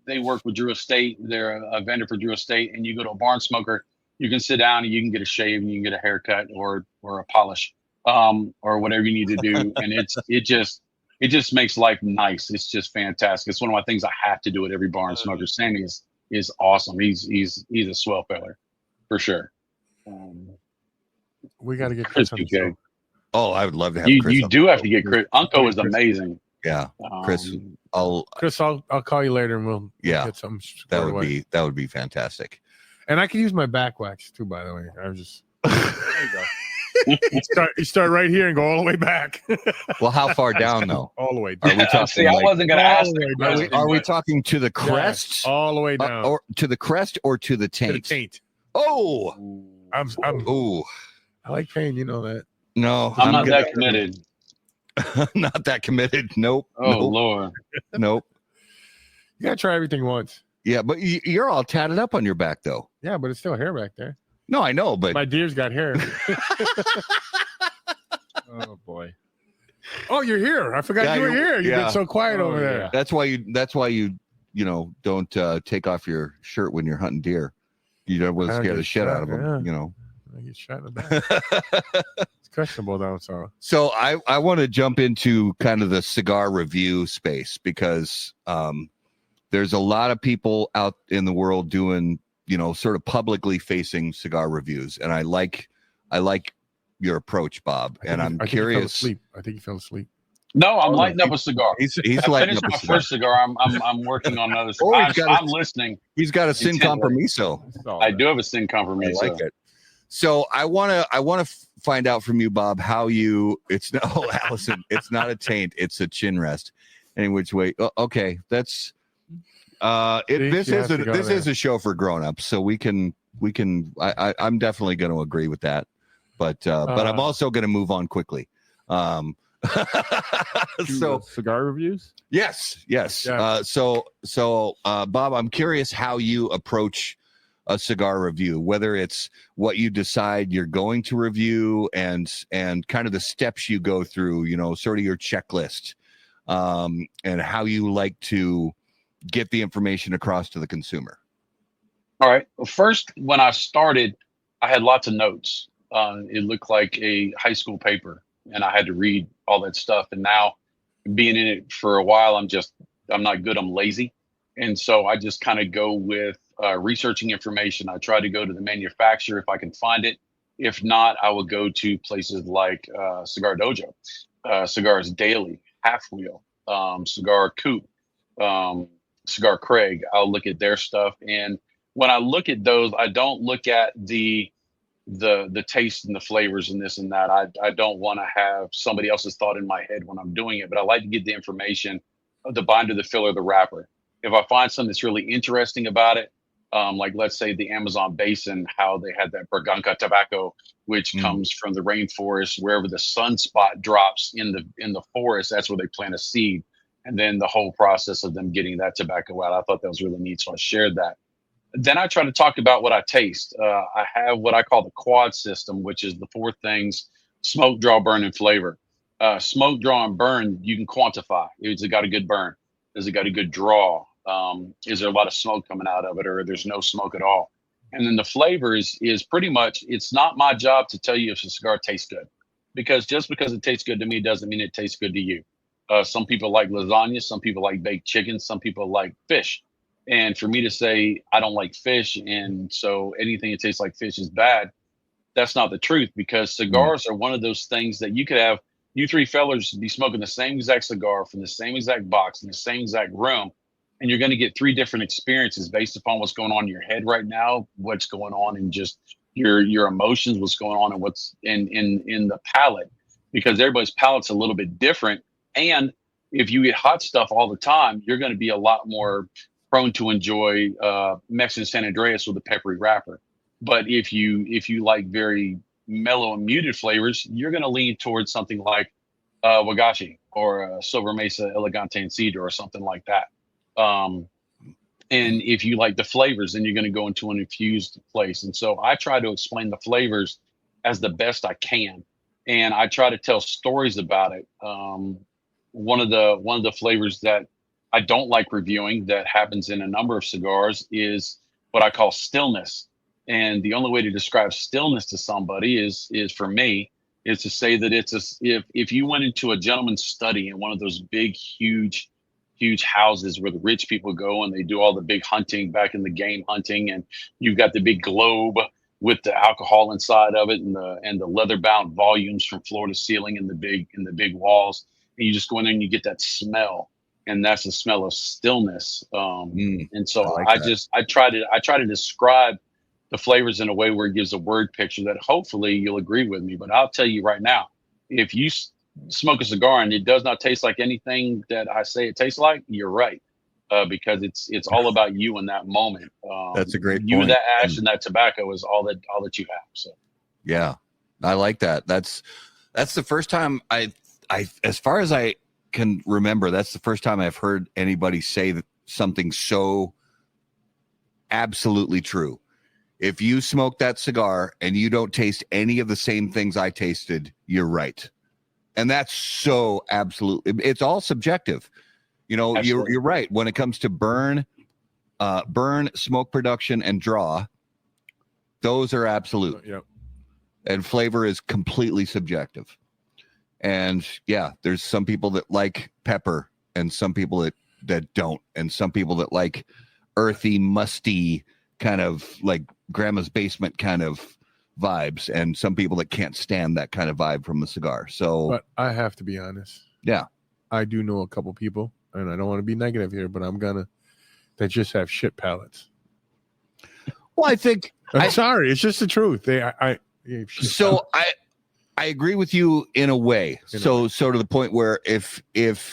they work with Drew Estate. They're a vendor for Drew Estate, and you go to a barn smoker, you can sit down and you can get a shave and you can get a haircut or a polish, or whatever you need to do, and it just makes life nice. It's just fantastic. It's one of my things I have to do at every barn smoker. Sammy is awesome. He's a swell feller for sure. We got to get Chris on the show. Oh, I would love to have Chris. You do have to get Chris. Uncle is amazing. Yeah, Chris. I'll call you later and we'll get something. That would be fantastic. And I can use my back wax too, by the way. I was just there you go. You start right here and go all the way back. Well, how far down though? All the way down. Are we talking? See, I wasn't going to ask. Are we talking to the crest? All the way down, or to the crest, or to the taint? To the taint. Oh, I like pain. You know that. No, I'm not that committed. Not that committed. Nope. Oh nope. Lord. Nope. You gotta try everything once. Yeah, but you're all tatted up on your back though. Yeah, but it's still hair back there. No, I know, but my deer's got hair. Oh boy. Oh, you're here. I forgot you were here. You've been so quiet over there. Yeah. That's why you don't take off your shirt when you're hunting deer. You don't want to scare the shit out of them. Yeah. I get shot in the back. It's questionable though. So I want to jump into kind of the cigar review space because there's a lot of people out in the world doing sort of publicly facing cigar reviews, and I like your approach, Bob. I'm curious. I think he fell asleep. No, I'm lighting up a cigar. He's I lighting finished up my a cigar. first cigar. I'm working on another cigar. I'm listening. He's got a Sin Compromiso. I do have a Sin Compromiso. I like it. So I want to find out from you, Bob, how Allison, it's not a taint, it's a chin rest. Any which way. Okay, that's this is a show for grown-ups, so we can I'm definitely going to agree with that. But I'm also going to move on quickly. So cigar reviews? Yes. Yeah. So Bob, I'm curious how you approach a cigar review, whether it's what you decide you're going to review and kind of the steps you go through, sort of your checklist, and how you like to get the information across to the consumer. All right. Well, first, when I started, I had lots of notes. It looked like a high school paper, and I had to read all that stuff. And now, being in it for a while, I'm not good. I'm lazy. And so I just kind of go with researching information. I try to go to the manufacturer if I can find it. If not, I will go to places like Cigar Dojo, Cigars Daily, Half Wheel, Cigar Coop, Cigar Craig. I'll look at their stuff. And when I look at those, I don't look at the taste and the flavors and this and that. I don't want to have somebody else's thought in my head when I'm doing it, but I like to get the information, the binder, the filler, the wrapper. If I find something that's really interesting about it, like let's say the Amazon basin, how they had that Berganca tobacco, which comes from the rainforest, wherever the sunspot drops in the forest, that's where they plant a seed. And then the whole process of them getting that tobacco out, I thought that was really neat. So I shared that. Then I try to talk about what I taste. I have what I call the quad system, which is the four things: smoke, draw, burn, and flavor. Smoke, draw, and burn, you can quantify. Has it got a good burn? Has it got a good draw? Is there a lot of smoke coming out of it, or there's no smoke at all? And then the flavor is pretty much, it's not my job to tell you if a cigar tastes good, because just because it tastes good to me doesn't mean it tastes good to you. Some people like lasagna, some people like baked chicken, some people like fish. And for me to say I don't like fish, and so anything that tastes like fish is bad, that's not the truth, because cigars are one of those things that you could have you three fellers be smoking the same exact cigar from the same exact box in the same exact room, and you're going to get three different experiences based upon what's going on in your head right now, what's going on in just your emotions, what's going on, and what's in the palate, because everybody's palate's a little bit different. And if you eat hot stuff all the time, you're going to be a lot more prone to enjoy Mexican San Andreas with a peppery wrapper. But if you like very mellow and muted flavors, you're going to lean towards something like Wagashi or Silver Mesa Elegante and Cedar or something like that. And if you like the flavors, then you're going to go into an infused place. And so I try to explain the flavors as the best I can, and I try to tell stories about it. One of the flavors that I don't like reviewing that happens in a number of cigars is what I call stillness. And the only way to describe stillness to somebody is for me is to say that if you went into a gentleman's study in one of those big, huge houses where the rich people go and they do all the big hunting back in the game hunting, and you've got the big globe with the alcohol inside of it and the leather bound volumes from floor to ceiling in the big walls, and you just go in there and you get that smell, and that's the smell of stillness. And so I try to describe the flavors in a way where it gives a word picture that hopefully you'll agree with me. But I'll tell you right now, if you smoke a cigar and it does not taste like anything that I say it tastes like, you're right, because it's all about you in that moment. That's a great you point. That ash and that tobacco is all that you have. So yeah, I like that. That's the first time I as far as I can remember, that's the first time I've heard anybody say something so absolutely true. If you smoke that cigar and you don't taste any of the same things I tasted, you're right. And that's so absolutely, it's all subjective. You know, you're right. When it comes to burn, smoke production, and draw, those are absolute. Yep. And flavor is completely subjective. And yeah, there's some people that like pepper and some people that don't, and some people that like earthy, musty, kind of like grandma's basement kind of vibes, and some people that can't stand that kind of vibe from the cigar. So, but I have to be honest. Yeah, I do know a couple people, and I don't want to be negative here, but that just have shit palates. Well, I think I'm sorry, it's just the truth. I agree with you in a way. So to the point where if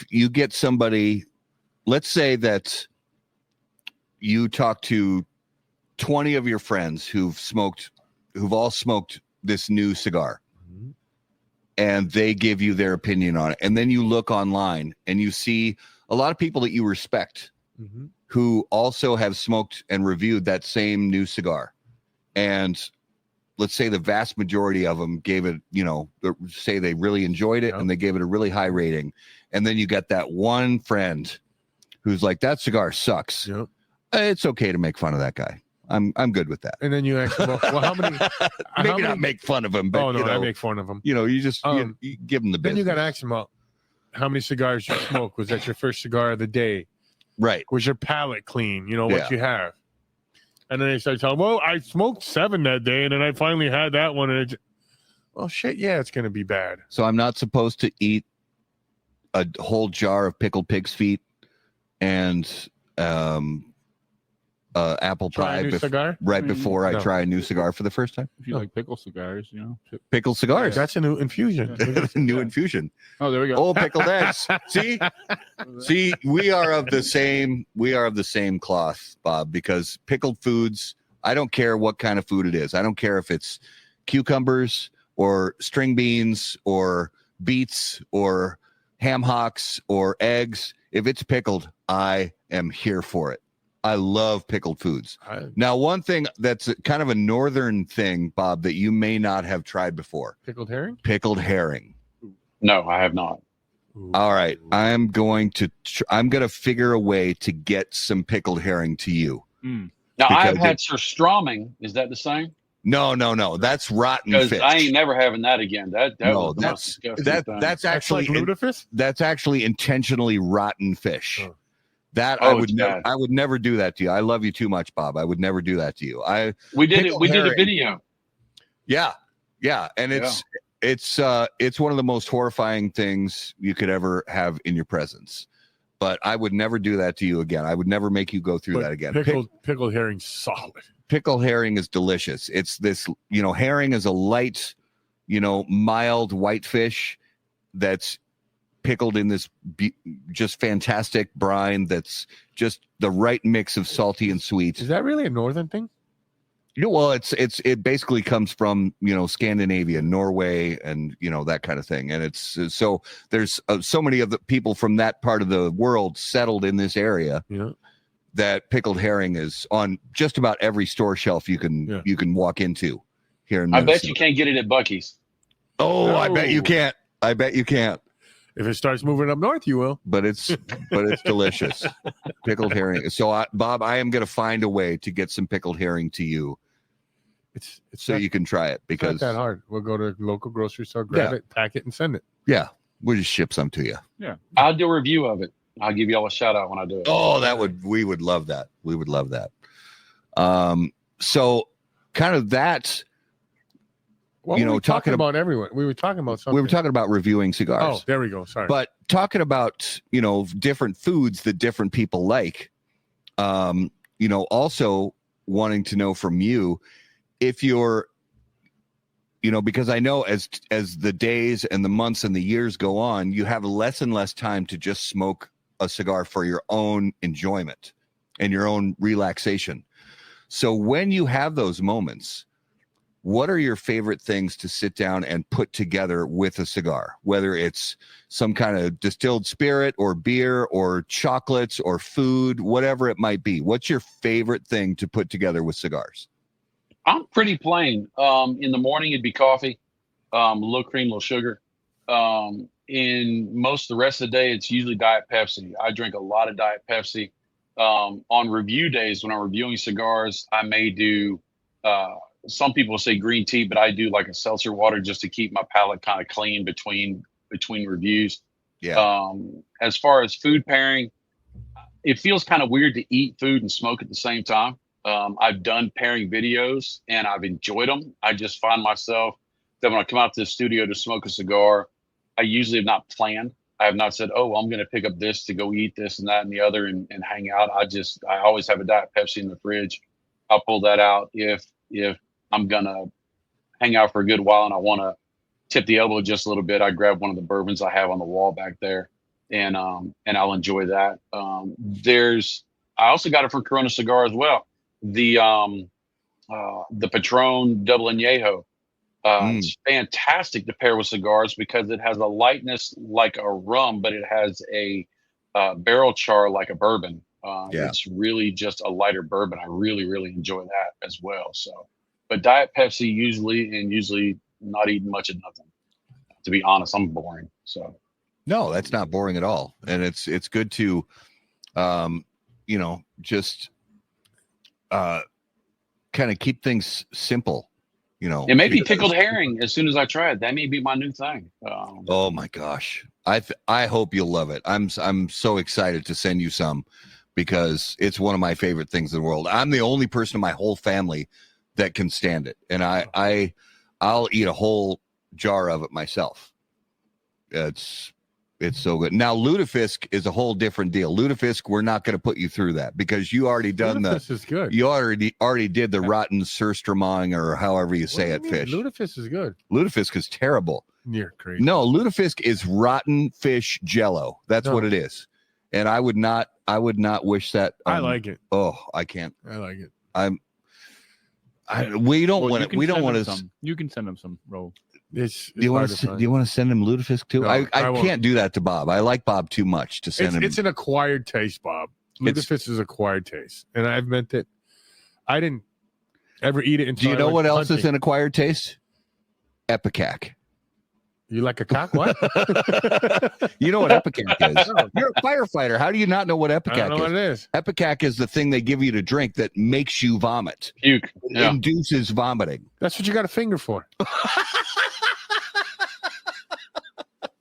you get somebody, let's say that you talk to 20 of your friends who've all smoked this new cigar, and they give you their opinion on it. And then you look online and you see a lot of people that you respect who also have smoked and reviewed that same new cigar. And let's say the vast majority of them gave it, say they really enjoyed it and they gave it a really high rating. And then you get that one friend who's like, that cigar sucks. Yep. It's okay to make fun of that guy. I'm good with that. And then you ask, well, how many? Maybe not make fun of him, but I make fun of him. You just you give him the business. Then you got to ask him, well, how many cigars you smoke? Was that your first cigar of the day? Right. Was your palate clean? What you have. And then they start telling, well, I smoked 7 that day, and then I finally had that one. And well, shit, yeah, it's going to be bad. So I'm not supposed to eat a whole jar of pickled pig's feet and apple pie before I try a new cigar for the first time. If you like pickle cigars, Pickled cigars. That's a new infusion. New infusion. Oh, there we go. Oh, pickled eggs. See, we are of the same cloth, Bob, because pickled foods, I don't care what kind of food it is. I don't care if it's cucumbers or string beans or beets or ham hocks or eggs. If it's pickled, I am here for it. I love pickled foods. Now, one thing that's kind of a northern thing, Bob, that you may not have tried before. Pickled herring? Pickled herring. No, I have not. Ooh. All right. I'm going to figure a way to get some pickled herring to you. Now, I've had surströmming. Is that the same? No. That's rotten fish. I ain't never having that again. That's actually like lutefisk? That's actually intentionally rotten fish. Oh. I would never do that to you. I love you too much, Bob. I would never do that to you. We did a video. Yeah. And it's one of the most horrifying things you could ever have in your presence. But I would never do that to you again. I would never make you go through that again. Pickled herring's solid. Pickled herring is delicious. It's this, herring is a light, mild white fish that's pickled in this just fantastic brine that's just the right mix of salty and sweet. Is that really a northern thing? Well, it basically comes from, Scandinavia, Norway, and that kind of thing. And it's so there's so many of the people from that part of the world settled in this area. Yeah. That pickled herring is on just about every store shelf you can walk into here in Minnesota. I bet you can't get it at Buc-ee's. Oh, No. I bet you can't. I bet you can't. If it starts moving up north, you will. But it's delicious. Pickled herring. So Bob, I am going to find a way to get some pickled herring to you. It's So not, you can try it it's because not that hard. We'll go to a local grocery store, grab it, pack it, and send it. yeah, we'll just ship some to you. I'll do a review of it. I'll give y'all a shout out when I do it. Oh, we would love that. We would love that. So kind of that, What were we talking about everyone. We were talking about something. we were talking about reviewing Oh, cigars, there we go. Sorry. but talking about, different foods that different people like, also wanting to know from you if you're, because I know as the days and the months and the years go on, you have less and less time to just smoke a cigar for your own enjoyment and your own relaxation. So when you have those moments, what are your favorite things to sit down and put together with a cigar, whether it's some kind of distilled spirit or beer or chocolates or food, whatever it might be? What's your favorite thing to put together with cigars? I'm pretty plain. In the morning, it'd be coffee, a little cream, a little sugar. In most of the rest of the day, it's usually Diet Pepsi. I drink a lot of Diet Pepsi. On review days, when I'm reviewing cigars, I may do, some people say green tea, but I do like a seltzer water just to keep my palate kind of clean between reviews. Yeah. As far as food pairing, it feels kind of weird to eat food and smoke at the same time. I've done pairing videos and I've enjoyed them. I just find myself that when I come out to the studio to smoke a cigar, I usually have not planned. I have not said, oh, I'm going to pick up this to go eat this and that and the other and hang out. I always have a Diet Pepsi in the fridge. I'll pull that out if I'm going to hang out for a good while and I want to tip the elbow just a little bit. I grab one of the bourbons I have on the wall back there and I'll enjoy that. I also got it from Corona Cigar as well. The Patron Double Añejo. It's fantastic to pair with cigars because it has a lightness like a rum, but it has a barrel char like a bourbon. It's really just a lighter bourbon. I really, really enjoy that as well. So, but Diet Pepsi usually not eating much of nothing. To be honest, I'm boring. So, no, that's not boring at all, and it's good to, just kind of keep things simple. It may be pickled herring as soon as I try it. That may be my new thing. Oh my gosh. I hope you'll love it. I'm so excited to send you some because it's one of my favorite things in the world. I'm the only person in my whole family that can stand it. And I'll eat a whole jar of it myself. It's so good. Now, Lutefisk is a whole different deal. Lutefisk, we're not going to put you through that because you already done Lutefisk is good. You already did the rotten surströmming or however you say it. Fish. Lutefisk is good. Lutefisk is terrible. You're crazy. No, Lutefisk is rotten fish jello. That's what it is. And I would not wish that. I like it. Oh, I can't. I like it. We don't want to. We don't want to. You can send them some roll. Do you want to send him Lutefisk too? No, I won't. can't do that to Bob. I like Bob too much to send him. It's an acquired taste, Bob. Lutefisk is acquired taste, and I've meant it. I didn't ever eat it until. Do you know what else is an acquired taste? Epicac. You like a cock? What? You know what Epicac is? You're a firefighter. How do you not know what Epicac I don't know what it is. Epicac is the thing they give you to drink that makes you vomit. Puke. It induces vomiting. That's what you got a finger for.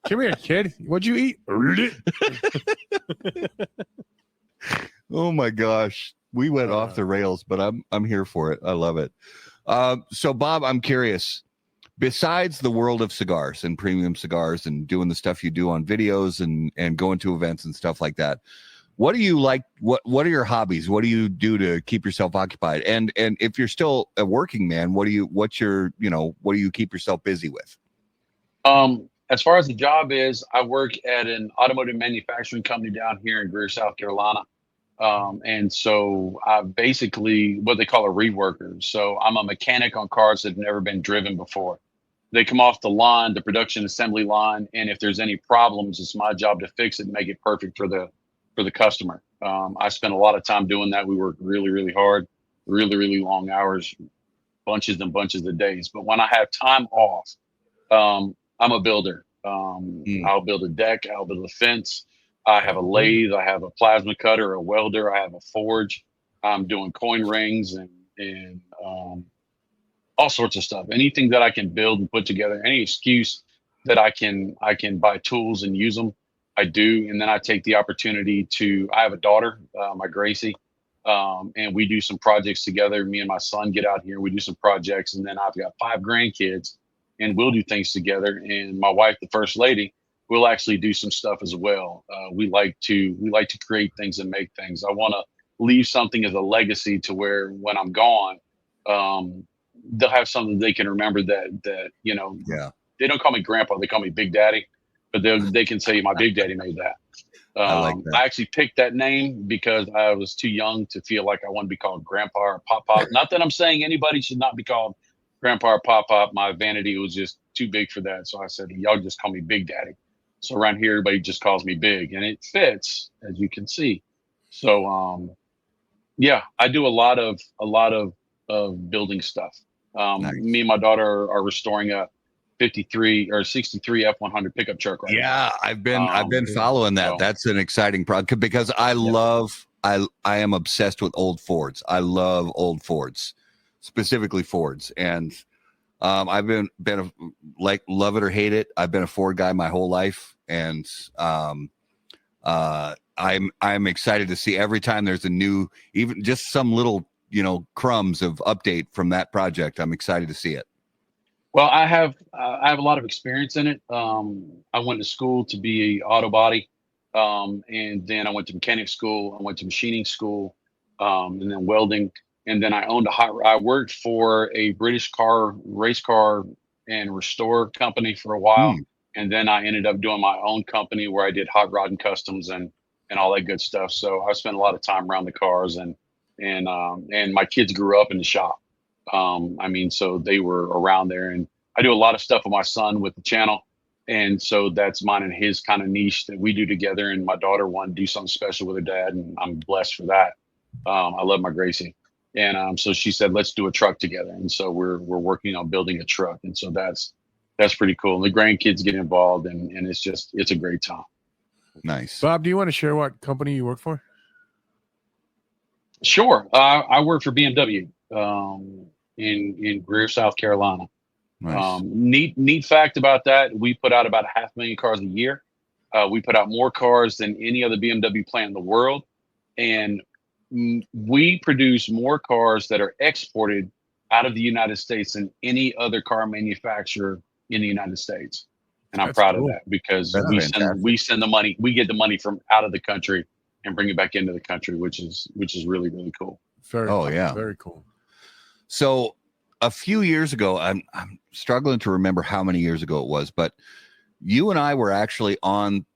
Come here, kid. What'd you eat? Oh my gosh, we went off the rails, but I'm here for it. I love it. So Bob, I'm curious. Besides the world of cigars and premium cigars and doing the stuff you do on videos and going to events and stuff like that, what do you like? What are your hobbies? What do you do to keep yourself occupied? And if you're still a working man, what do you keep yourself busy with? as far as the job is, I work at an automotive manufacturing company down here in Greer, South Carolina. And so I basically what they call a reworker. So I'm a mechanic on cars that have never been driven before. They come off the line, the production assembly line, and if there's any problems, it's my job to fix it and make it perfect for the customer. I spend a lot of time doing that. We work really, really hard, really, really long hours, bunches and bunches of days. But when I have time off, I'm a builder. I'll build a deck, I'll build a fence. I have a lathe, I have a plasma cutter, a welder, I have a forge. I'm doing coin rings and all sorts of stuff. Anything that I can build and put together, any excuse that I can buy tools and use them, I do. And then I take the opportunity I have a daughter, my Gracie, and we do some projects together. Me and my son get out here, we do some projects, and then I've got 5 grandkids, and we'll do things together. And my wife, the first lady, we'll actually do some stuff as well. We like to create things and make things. I want to leave something as a legacy to where when I'm gone, they'll have something they can remember that they don't call me grandpa, they call me Big Daddy, but they can say my Big Daddy made that. I like that. I actually picked that name because I was too young to feel like I want to be called Grandpa or Pop Pop. Not that I'm saying anybody should not be called Grandpa or Pop Pop. My vanity was just too big for that. So I said, y'all just call me Big Daddy. So around here, everybody just calls me Big, and it fits, as you can see. So, I do a lot of building stuff. Nice. Me and my daughter are restoring a 53 or 63 F100 pickup truck right now. Yeah, I've been following that. So, that's an exciting project because I am obsessed with old Fords. I love old Fords, specifically Fords, and I've been like love it or hate it. I've been a Ford guy my whole life, and I'm excited to see every time there's a new, even just some little crumbs of update from that project. I'm excited to see it. well, I have a lot of experience in it. I went to school to be a auto body, and then I went to mechanic school. I went to machining school, and then welding. And then I worked for a British race car and restore company for a while. And then I ended up doing my own company where I did hot rod and customs and all that good stuff. So I spent a lot of time around the cars and my kids grew up in the shop. So they were around there, and I do a lot of stuff with my son with the channel. And so that's mine and his kind of niche that we do together. And my daughter wanted to do something special with her dad, and I'm blessed for that. I love my Gracie. And so she said, let's do a truck together. And so we're working on building a truck. And so that's pretty cool. And the grandkids get involved, and it's a great time. Nice. Bob, do you want to share what company you work for? Sure. I work for BMW in Greer, South Carolina. Nice. Neat fact about that, we put out about 500,000 cars a year. We put out more cars than any other BMW plant in the world. And we produce more cars that are exported out of the United States than any other car manufacturer in the United States. And I'm proud of that because we send the money, we get the money from out of the country and bring it back into the country, which is really, really cool. Very cool. So a few years ago, I'm struggling to remember how many years ago it was, but you and I were actually on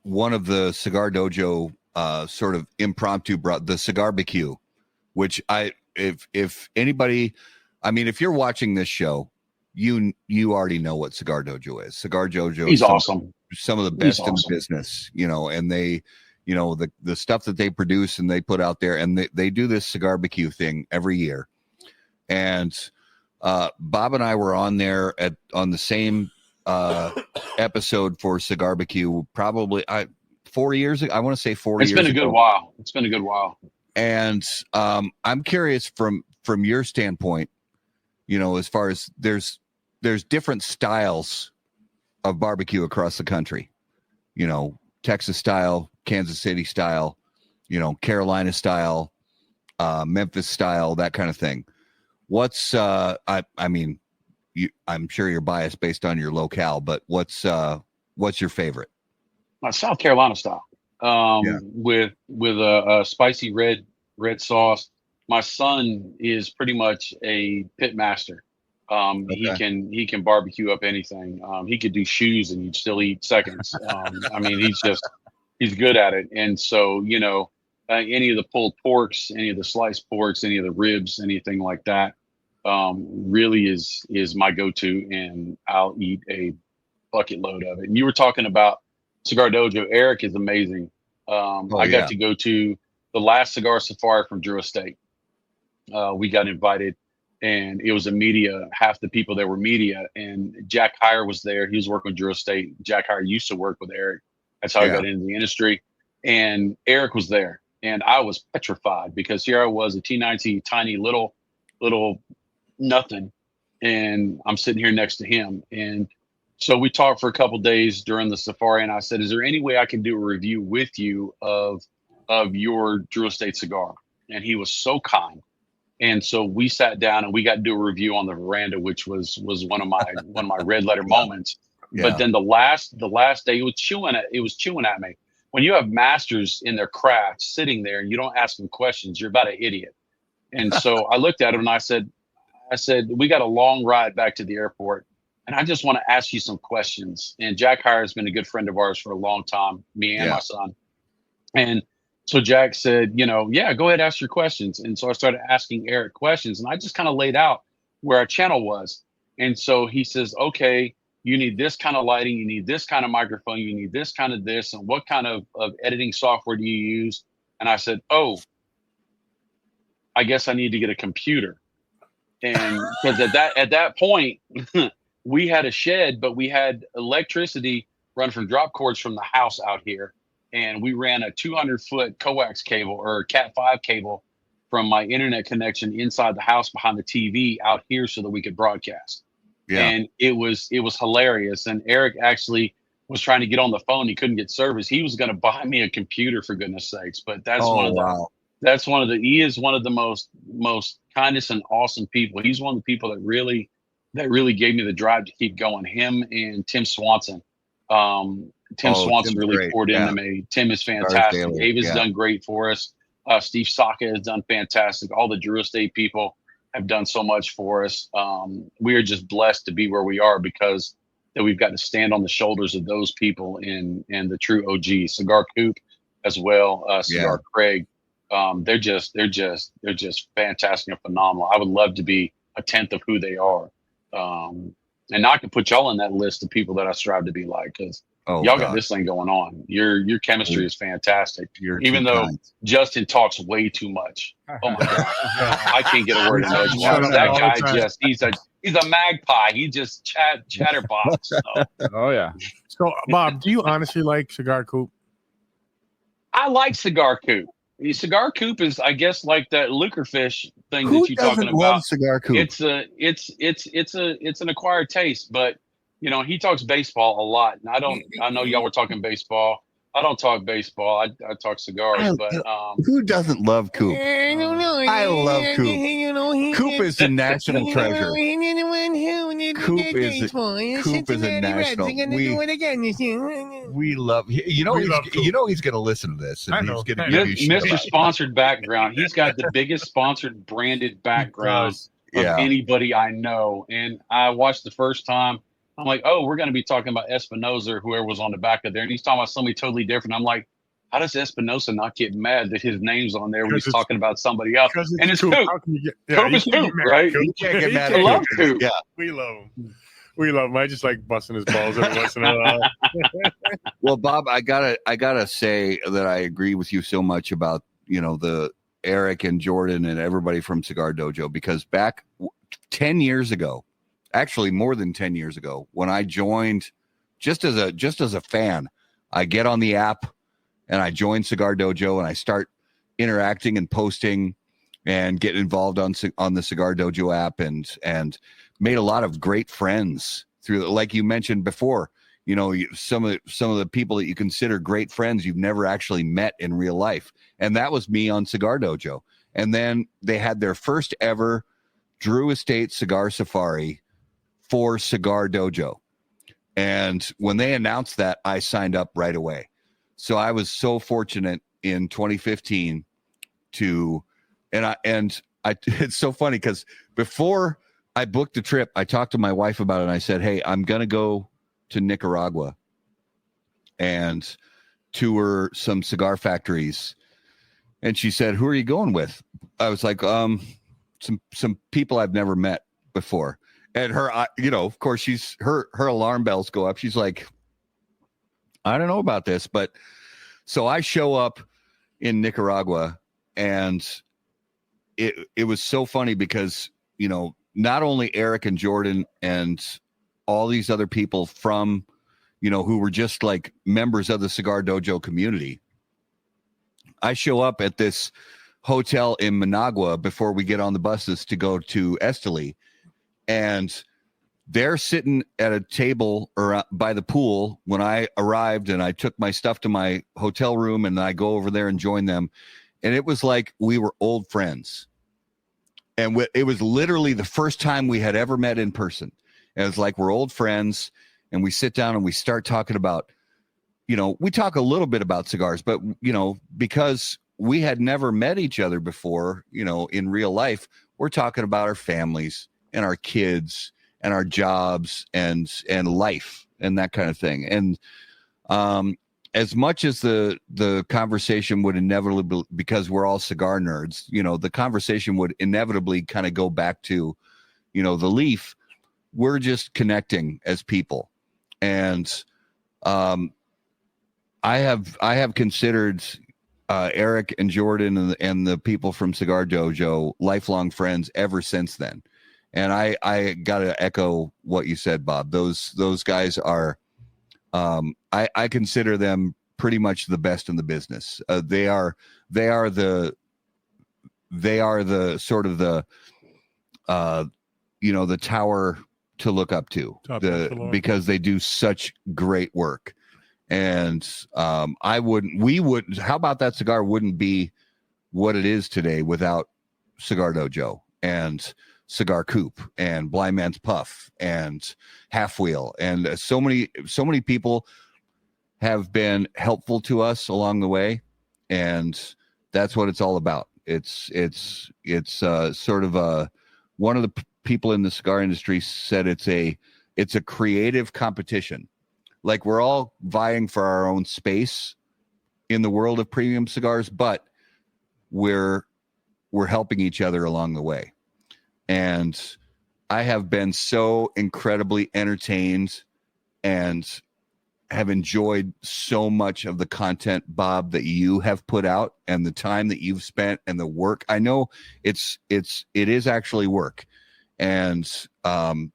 one of the Cigar Dojo sort of impromptu the Cigar BQ, which if anybody, if you're watching this show, you already know what Cigar Dojo is. Cigar Dojo He's is awesome. Some of the best in the business, and they, the stuff that they produce and they put out there, and they do this Cigar BQ thing every year. And Bob and I were on there on the same episode for Cigar BQ, probably 4 years ago. I want to say 4 years ago. It's been a good while. And I'm curious from your standpoint, as far as there's different styles of barbecue across the country, Texas style, Kansas City style, Carolina style, Memphis style, that kind of thing. What's I'm sure you're biased based on your locale, but what's your favorite? My South Carolina style, with a spicy red sauce. My son is pretty much a pit master. He can barbecue up anything. He could do shoes and you'd still eat seconds. I mean, he's good at it. And so, any of the pulled porks, any of the sliced porks, any of the ribs, anything like that, really is my go-to, and I'll eat a bucket load of it. And you were talking about Cigar Dojo. Eric is amazing. I got to go to the last cigar safari from Drew Estate. We got invited, and it was a media. Half the people there were media, and Jack Heyer was there. He was working with Drew Estate. Jack Heyer used to work with Eric. That's how I got into the industry. And Eric was there, and I was petrified because here I was, a T90, tiny little nothing, and I'm sitting here next to him. And so we talked for a couple of days during the safari, and I said, "Is there any way I can do a review with you of your Drew Estate cigar?" And he was so kind. And so we sat down and we got to do a review on the veranda, which was one of my red letter moments. Yeah. But then the last day, it was chewing at me. When you have masters in their craft sitting there and you don't ask them questions, you're about an idiot. And so I looked at him and I said, "We got a long ride back to the airport, and I just want to ask you some questions." And Jack Heyer has been a good friend of ours for a long time, me and my son. And so Jack said, "Yeah, go ahead, ask your questions." And so I started asking Eric questions, and I just kind of laid out where our channel was. And so he says, "Okay, you need this kind of lighting, you need this kind of microphone, you need this kind of this, and what kind of editing software do you use?" And I said, "Oh, I guess I need to get a computer." And because at that point, we had a shed, but we had electricity run from drop cords from the house out here. And we ran a 200-foot coax cable or Cat5 cable from my internet connection inside the house behind the TV out here so that we could broadcast. Yeah. And it was hilarious. And Eric actually was trying to get on the phone. He couldn't get service. He was going to buy me a computer, for goodness sakes. But he is one of the most kindest and awesome people. He's one of the people that really gave me the drive to keep going. Him and Tim Swanson. Tim Swanson really great. Poured into me. Tim is fantastic. Ava's done great for us. Steve Saka has done fantastic. All the Drew Estate people have done so much for us. We are just blessed to be where we are because that we've got to stand on the shoulders of those people and the true OG. Cigar Coop as well. Cigar Craig. They're just fantastic and phenomenal. I would love to be a tenth of who they are. And I could put y'all in that list of people that I strive to be like, because y'all got this thing going on. Your chemistry is fantastic. Even though Justin talks way too much. Oh my God. I can't get a word in edgewise. That guy he's a magpie. He just chatterbox. So. Oh yeah. So Bob, do you honestly like Cigar Coop? I like Cigar Coop. Cigar Coop is, I guess, like that lucrefish thing that you're talking about. Love Cigar Coop? It's an acquired taste, but he talks baseball a lot, and I know y'all were talking baseball. I don't talk baseball. I talk cigars, but who doesn't love Coop? I love Coop. Coop is a national treasure. Coop is a national. We love. He's going to listen to this. And he's going to give you Mr. Sponsored background. He's got the biggest sponsored branded background of anybody I know. And I watched the first time. I'm like, oh, we're going to be talking about Espinosa or whoever was on the back of there. And he's talking about somebody totally different. I'm like, how does Espinosa not get mad that his name's on there when he's talking about somebody else? And it's Coop. Coop is Coop, right? You can't get mad at love Coop. Yeah. We love him. I just like busting his balls every once in a while. Well, Bob, I gotta say that I agree with you so much about, the Eric and Jordan and everybody from Cigar Dojo, because back 10 years ago, actually more than 10 years ago, when I joined just as a fan, I get on the app and I join Cigar Dojo and I start interacting and posting and get involved on the Cigar Dojo app and made a lot of great friends through, like you mentioned before, some of the people that you consider great friends you've never actually met in real life. And that was me on Cigar Dojo. And then they had their first ever Drew Estate Cigar Safari for Cigar Dojo. And when they announced that, I signed up right away. So I was so fortunate in 2015 it's so funny because before I booked a trip. I talked to my wife about it, and I said, hey, I'm going to go to Nicaragua and tour some cigar factories. And she said, who are you going with? I was like, some people I've never met before. And her, of course, her alarm bells go up. She's like, I don't know about this, but so I show up in Nicaragua, and it was so funny because, not only Eric and Jordan and all these other people from, who were just like members of the Cigar Dojo community. I show up at this hotel in Managua before we get on the buses to go to Esteli, and they're sitting at a table or by the pool when I arrived, and I took my stuff to my hotel room, and I go over there and join them. And it was like we were old friends. And it was literally the first time we had ever met in person. And it's like we're old friends, and we sit down and we start talking about, we talk a little bit about cigars, but, because we had never met each other before, in real life, we're talking about our families and our kids and our jobs and life and that kind of thing. And as much as the conversation would inevitably, because we're all cigar nerds, the conversation would inevitably kind of go back to, the leaf. We're just connecting as people. And I have considered Eric and Jordan and the people from Cigar Dojo lifelong friends ever since then. And I got to echo what you said, Bob. Those guys are, I consider them pretty much the best in the business. They are the sort of the, the tower to look up to, because they do such great work. And how about that cigar wouldn't be what it is today without Cigar Dojo and Cigar Coop and Blind Man's Puff and Half Wheel, and so many people have been helpful to us along the way, and that's what it's all about. It's sort of one of the people in the cigar industry said it's a creative competition. Like we're all vying for our own space in the world of premium cigars, but we're helping each other along the way. And I have been so incredibly entertained and have enjoyed so much of the content, Bob, that you have put out, and the time that you've spent and the work. I know it is actually work. And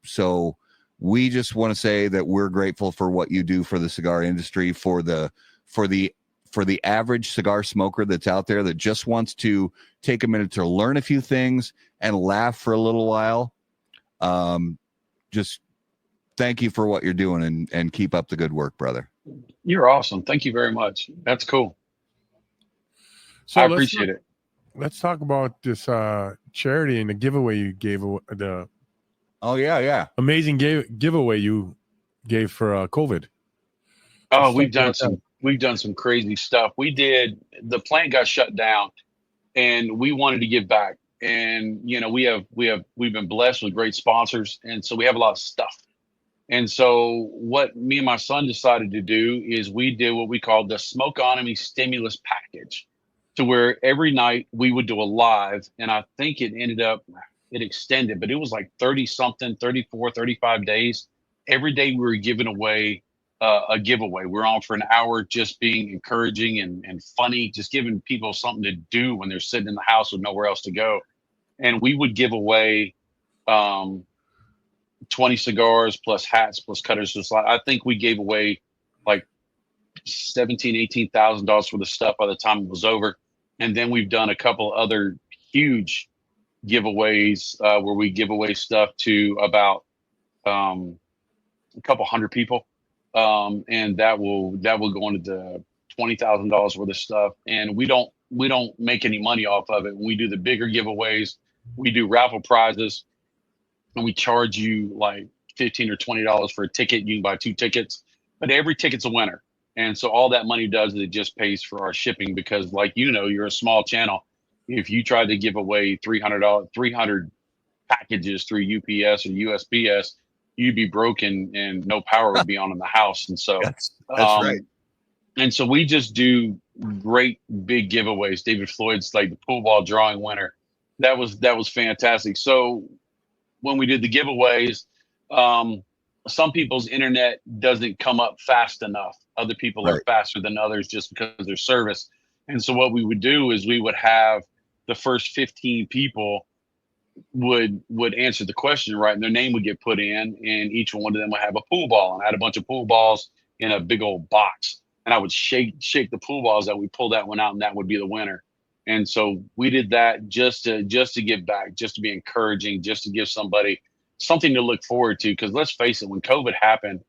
so we just want to say that we're grateful for what you do for the cigar industry, for the average cigar smoker that's out there that just wants to take a minute to learn a few things and laugh for a little while. Just thank you for what you're doing, and keep up the good work, brother. You're awesome. Thank you very much. That's cool. So I appreciate it. Let's talk about this charity and the giveaway you gave, the amazing giveaway you gave for COVID. Oh, we've done some crazy stuff. The plant got shut down, and we wanted to give back. And we've been blessed with great sponsors, and so we have a lot of stuff. And so what me and my son decided to do is we did what we called the Smokeonomy Stimulus Package, to where every night we would do a live, and I think it extended, but it was like 34, 35 days. Every day we were giving away a giveaway. We're on for an hour, just being encouraging and funny, just giving people something to do when they're sitting in the house with nowhere else to go. And we would give away 20 cigars plus hats plus cutters. I think we gave away like $17,000, $18,000 worth of stuff by the time it was over. And then we've done a couple other huge giveaways where we give away stuff to about a couple hundred people. And that will go into the $20,000 worth of stuff. And we don't make any money off of it. When we do the bigger giveaways, we do raffle prizes, and we charge you like $15 or $20 for a ticket. You can buy 2 tickets, but every ticket's a winner. And so all that money does is it just pays for our shipping, because you're a small channel. If you try to give away $300 packages through UPS or USPS, you'd be broken and no power would be on in the house. And so That's um, right. and so we just do great big giveaways. David Floyd's like the pool ball drawing winner. That was fantastic. So when we did the giveaways, some people's internet doesn't come up fast enough. Other people are Right. faster than others just because of their service. And so what we would do is we would have the first 15 people would answer the question right, and their name would get put in, and each one of them would have a pool ball. And I had a bunch of pool balls in a big old box, and I would shake the pool balls that we pull that one out, and that would be the winner. And so we did that just to give back, just to be encouraging, just to give somebody something to look forward to. Because let's face it, when COVID happened,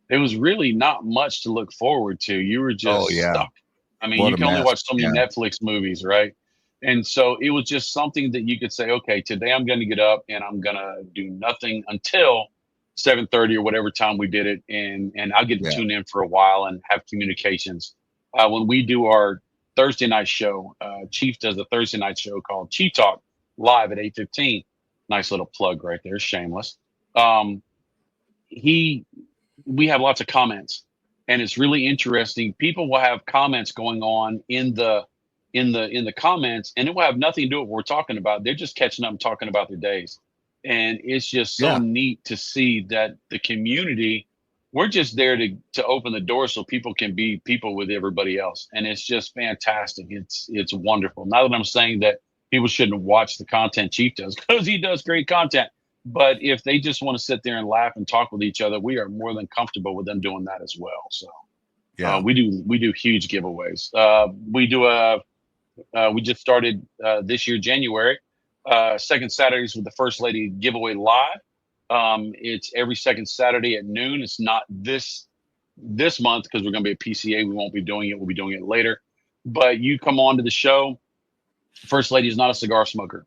there was really not much to look forward to. You were just stuck. I mean, What you a can only mess. watch so many Yeah. Netflix movies, right? And so it was just something that you could say, okay, today I'm going to get up and I'm going to do nothing until 7:30 or whatever time we did it. And I'll get to Yeah. tune in for a while and have communications. When we do our Thursday night show, Chief does a Thursday night show called Chief Talk live at 8:15. Nice little plug right there. Shameless. We have lots of comments, and it's really interesting. People will have comments going on in the comments, and it will have nothing to do with what we're talking about. They're just catching up and talking about their days. And it's just so Yeah. neat to see that the community, we're just there to open the door so people can be people with everybody else. And it's just fantastic. It's wonderful. Not that I'm saying that people shouldn't watch the content Chief does, because he does great content. But if they just want to sit there and laugh and talk with each other, we are more than comfortable with them doing that as well. So Yeah. we do huge giveaways. We just started this year, January, second Saturdays with the First Lady giveaway live. It's every second Saturday at noon. It's not this month because we're going to be at PCA. We won't be doing it. We'll be doing it later. But you come on to the show. First Lady is not a cigar smoker.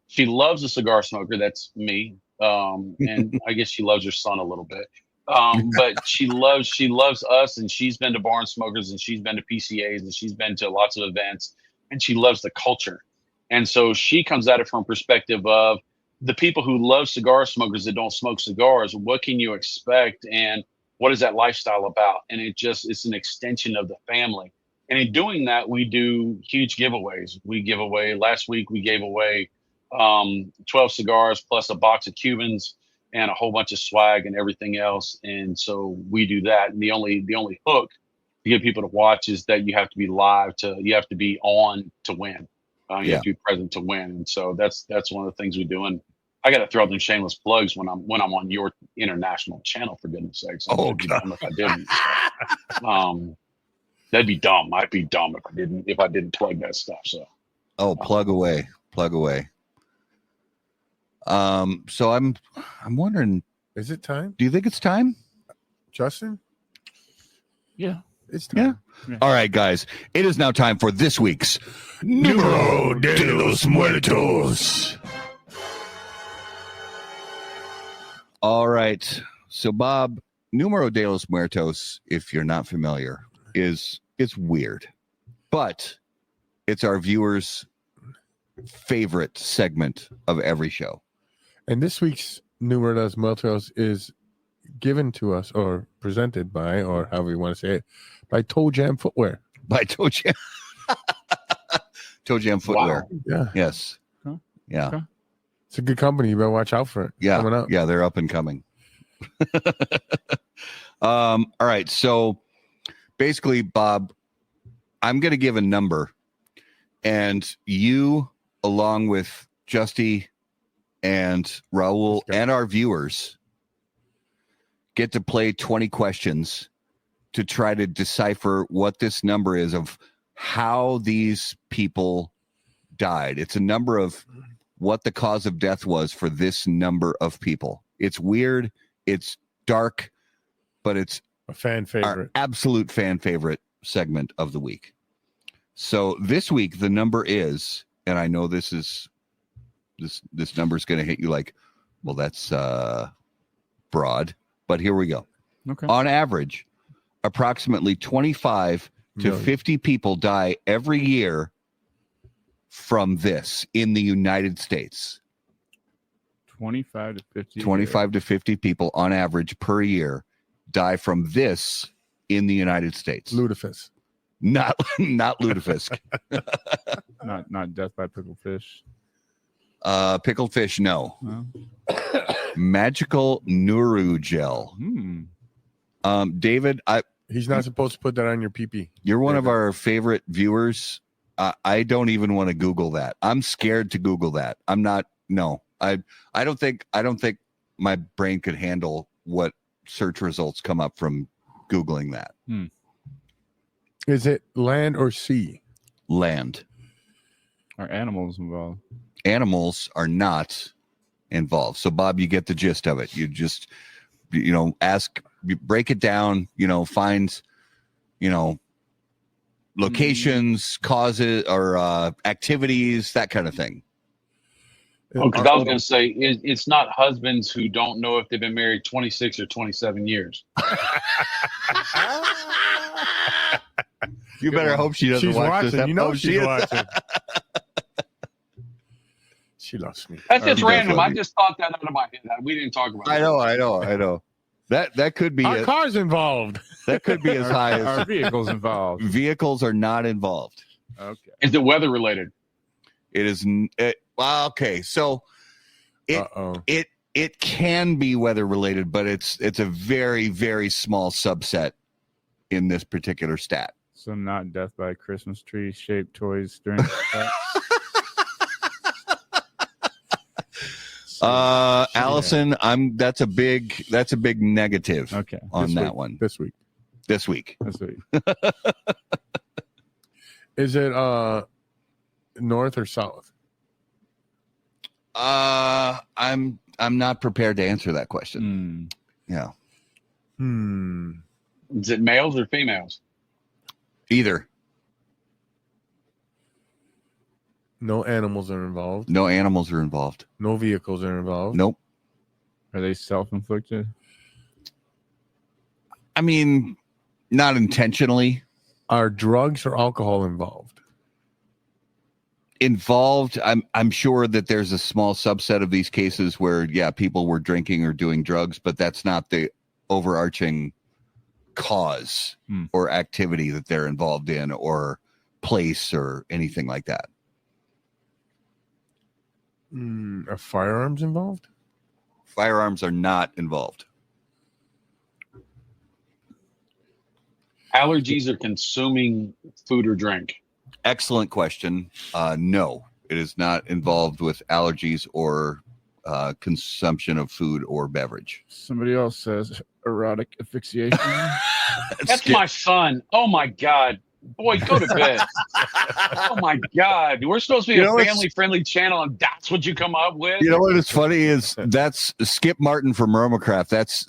She loves a cigar smoker. That's me. And I guess she loves her son a little bit. But she loves us, and she's been to Barn Smokers, and she's been to PCAs, and she's been to lots of events, and she loves the culture. And so she comes at it from a perspective of the people who love cigar smokers that don't smoke cigars. What can you expect, and what is that lifestyle about? And it's an extension of the family. And in doing that, we do huge giveaways. Last week we gave away 12 cigars plus a box of Cubans and a whole bunch of swag and everything else. And so we do that. And the only hook to get people to watch is that you have to be you have to be on to win. You have to be present to win. And so that's one of the things we do. And I got to throw out them shameless plugs when I'm on your international channel, for goodness sakes. It'd be dumb if I didn't. So, that'd be dumb. I'd be dumb if I didn't plug that stuff. So. Plug away. So I'm wondering, Is it time, do you think it's time? Justin? Yeah. It's time. Yeah. All right, guys. It is now time for this week's Numero de los Muertos. All right. So, Bob, Numero de los Muertos, if you're not familiar, it's weird, but it's our viewers' favorite segment of every show. And this week's Numero de los Muertos is given to us or presented by, or however you want to say it, by Toe Jam Footwear. By Toe Jam. Toe Jam Footwear. Wow. Yeah. Yes. Huh? Yeah. Okay. It's a good company. You better watch out for it. Yeah. Coming up. Yeah, they're up and coming. All right. So basically, Bob, I'm going to give a number, and you, along with Justy and Raul and our viewers, get to play 20 questions to try to decipher what this number is of how these people died. It's a number of what the cause of death was for this number of people. It's weird. It's dark, but it's A fan our favorite. absolute fan favorite segment of the week. So this week, the number is, and I know this number is going to hit you like, well, that's broad, but here we go. Okay. On average, approximately 25 to Million. 50 people die every year from this in the United States. 25 to 50. 25 to 50 people on average per year die from this in the United States. Lutefisk. Not lutefisk. Not death by pickled fish. Pickled fish, no. No. Magical Nuru gel. David, He's not supposed to put that on your pee-pee. you're one of our favorite viewers. I don't even want to Google that. I'm scared to Google that. I'm not. No, I don't think my brain could handle what search results come up from Googling that. Is it land or sea? Land. Are animals involved? Animals are not involved. So, Bob, you get the gist of it. You just, break it down, find, locations, causes, or activities, that kind of thing. Oh, because I was going to say it's not husbands who don't know if they've been married 26 or 27 years. You better hope she doesn't She's watch watching. this. You know Oh, she's she is. watching. She loves me. That's just She does random. love I you. just thought that out of my head. We didn't talk about I it. know. That could be Our car's involved. that could be as high Are as vehicles involved? vehicles are not involved. Okay. Is it weather related? It is well, okay. So Uh-oh. it can be weather related, but it's a very, very small subset in this particular stat. So not death by Christmas tree shaped toys during the Allison, that's a big negative Okay. on This that week. one This week. this week. That's sweet. Is it north or south? I'm not prepared to answer that question. Yeah. Is it males or females? Either. No animals are involved. No animals are involved. No vehicles are involved. Nope. Are they self-inflicted? I mean, not intentionally. Are drugs or alcohol involved? Involved. I'm sure that there's a small subset of these cases where, yeah, people were drinking or doing drugs, but that's not the overarching cause or activity that they're involved in or place or anything like that. Are firearms involved? Firearms are not involved. Allergies or consuming food or drink? Excellent question. No, it is not involved with allergies or consumption of food or beverage. Somebody else says erotic asphyxiation. That's my son. Oh my God. Boy, go to bed. Oh my God. We're supposed to be a family friendly channel, and that's what you come up with. You know what is funny is that's Skip Martin from Romacraft. That's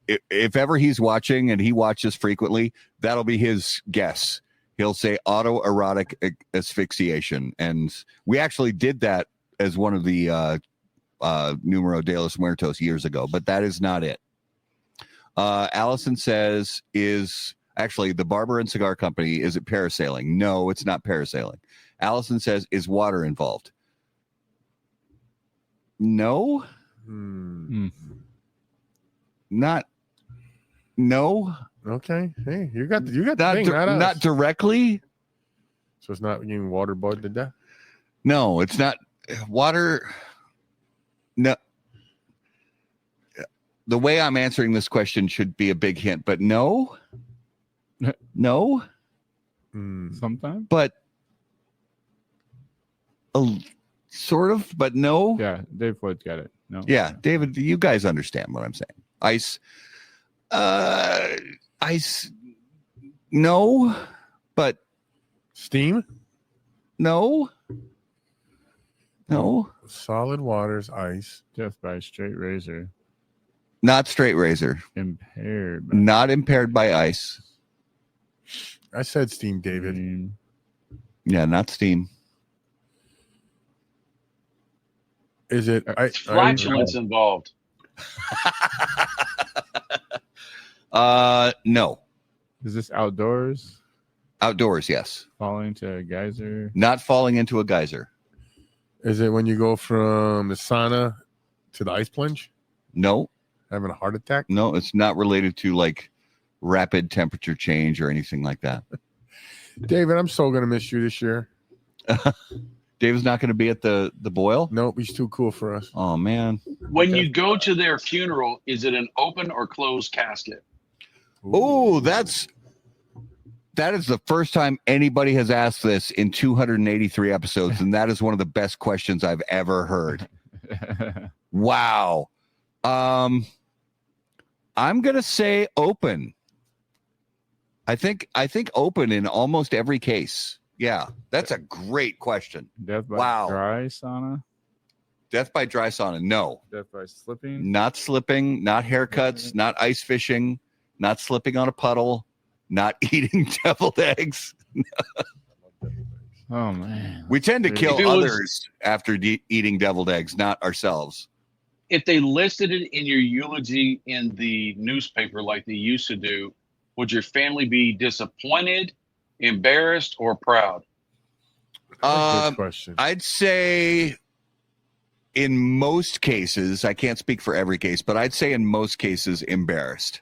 if ever he's watching, and he watches frequently, that'll be his guess. He'll say autoerotic asphyxiation. And we actually did that as one of the Numero de los Muertos years ago, but that is not it. Allison says, is actually the Barber and Cigar Company, is it parasailing? No, it's not parasailing. Allison says, is water involved? No. Not. No. Okay. Hey, you got the Not, thing, not us. not directly. So it's not getting waterboarded to death. No, it's not water. No. The way I'm answering this question should be a big hint, but no. No. Sometimes. But sort of, but no. Yeah, Dave Floyd's got it. No. Yeah, David, you guys understand what I'm saying. Ice. Ice. No, but Steam? no. No. Solid waters, ice. Death by straight razor. Not straight razor. Impaired. Not impaired by ice. I said steam, David. Yeah, not steam. Is it Flatulence involved? No. Is this outdoors? Outdoors, yes. Falling to a geyser? Not falling into a geyser. Is it when you go from the sauna To the ice plunge? No, Having a heart attack? no, it's not related to like rapid temperature change or anything like that. David, I'm so gonna miss you this year. Dave's not going to be at the boil. Nope, he's too cool for us. Oh man. When you go to their funeral, is it an open or closed casket? Oh, that is the first time anybody has asked this in 283 episodes, and that is one of the best questions I've ever heard. Wow. I'm gonna say open. I think open in almost every case. Yeah, that's a great question. Death by Wow. dry sauna. Death by dry sauna. No, Death by slipping. not slipping, not haircuts, not ice fishing, not slipping on a puddle, not eating deviled eggs. Oh man. We tend to If kill it was- others after eating deviled eggs, not ourselves. If they listed it in your eulogy in the newspaper like they used to do, would your family be disappointed, embarrassed, or proud? Good question. I'd say in most cases, I can't speak for every case, but I'd say in most cases, embarrassed.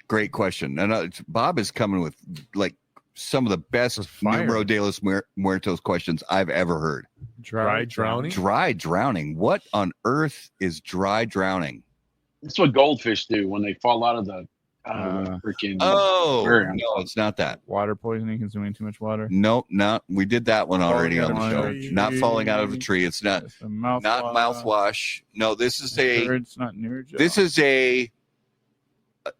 Great question. And Bob is coming with like some of the best Fire. Numero de los Muertos questions I've ever heard. Dry drowning? Dry drowning. What on earth is dry drowning? That's what goldfish do when they fall out of the freaking. Oh, aquarium. no, it's not that. Water poisoning, consuming too much water. Nope, no, we did that one already on the Falling out show. of the Not tree. falling out of the tree. It's not It's a mouthwash. not mouthwash. No, this is a It's not near job. this is a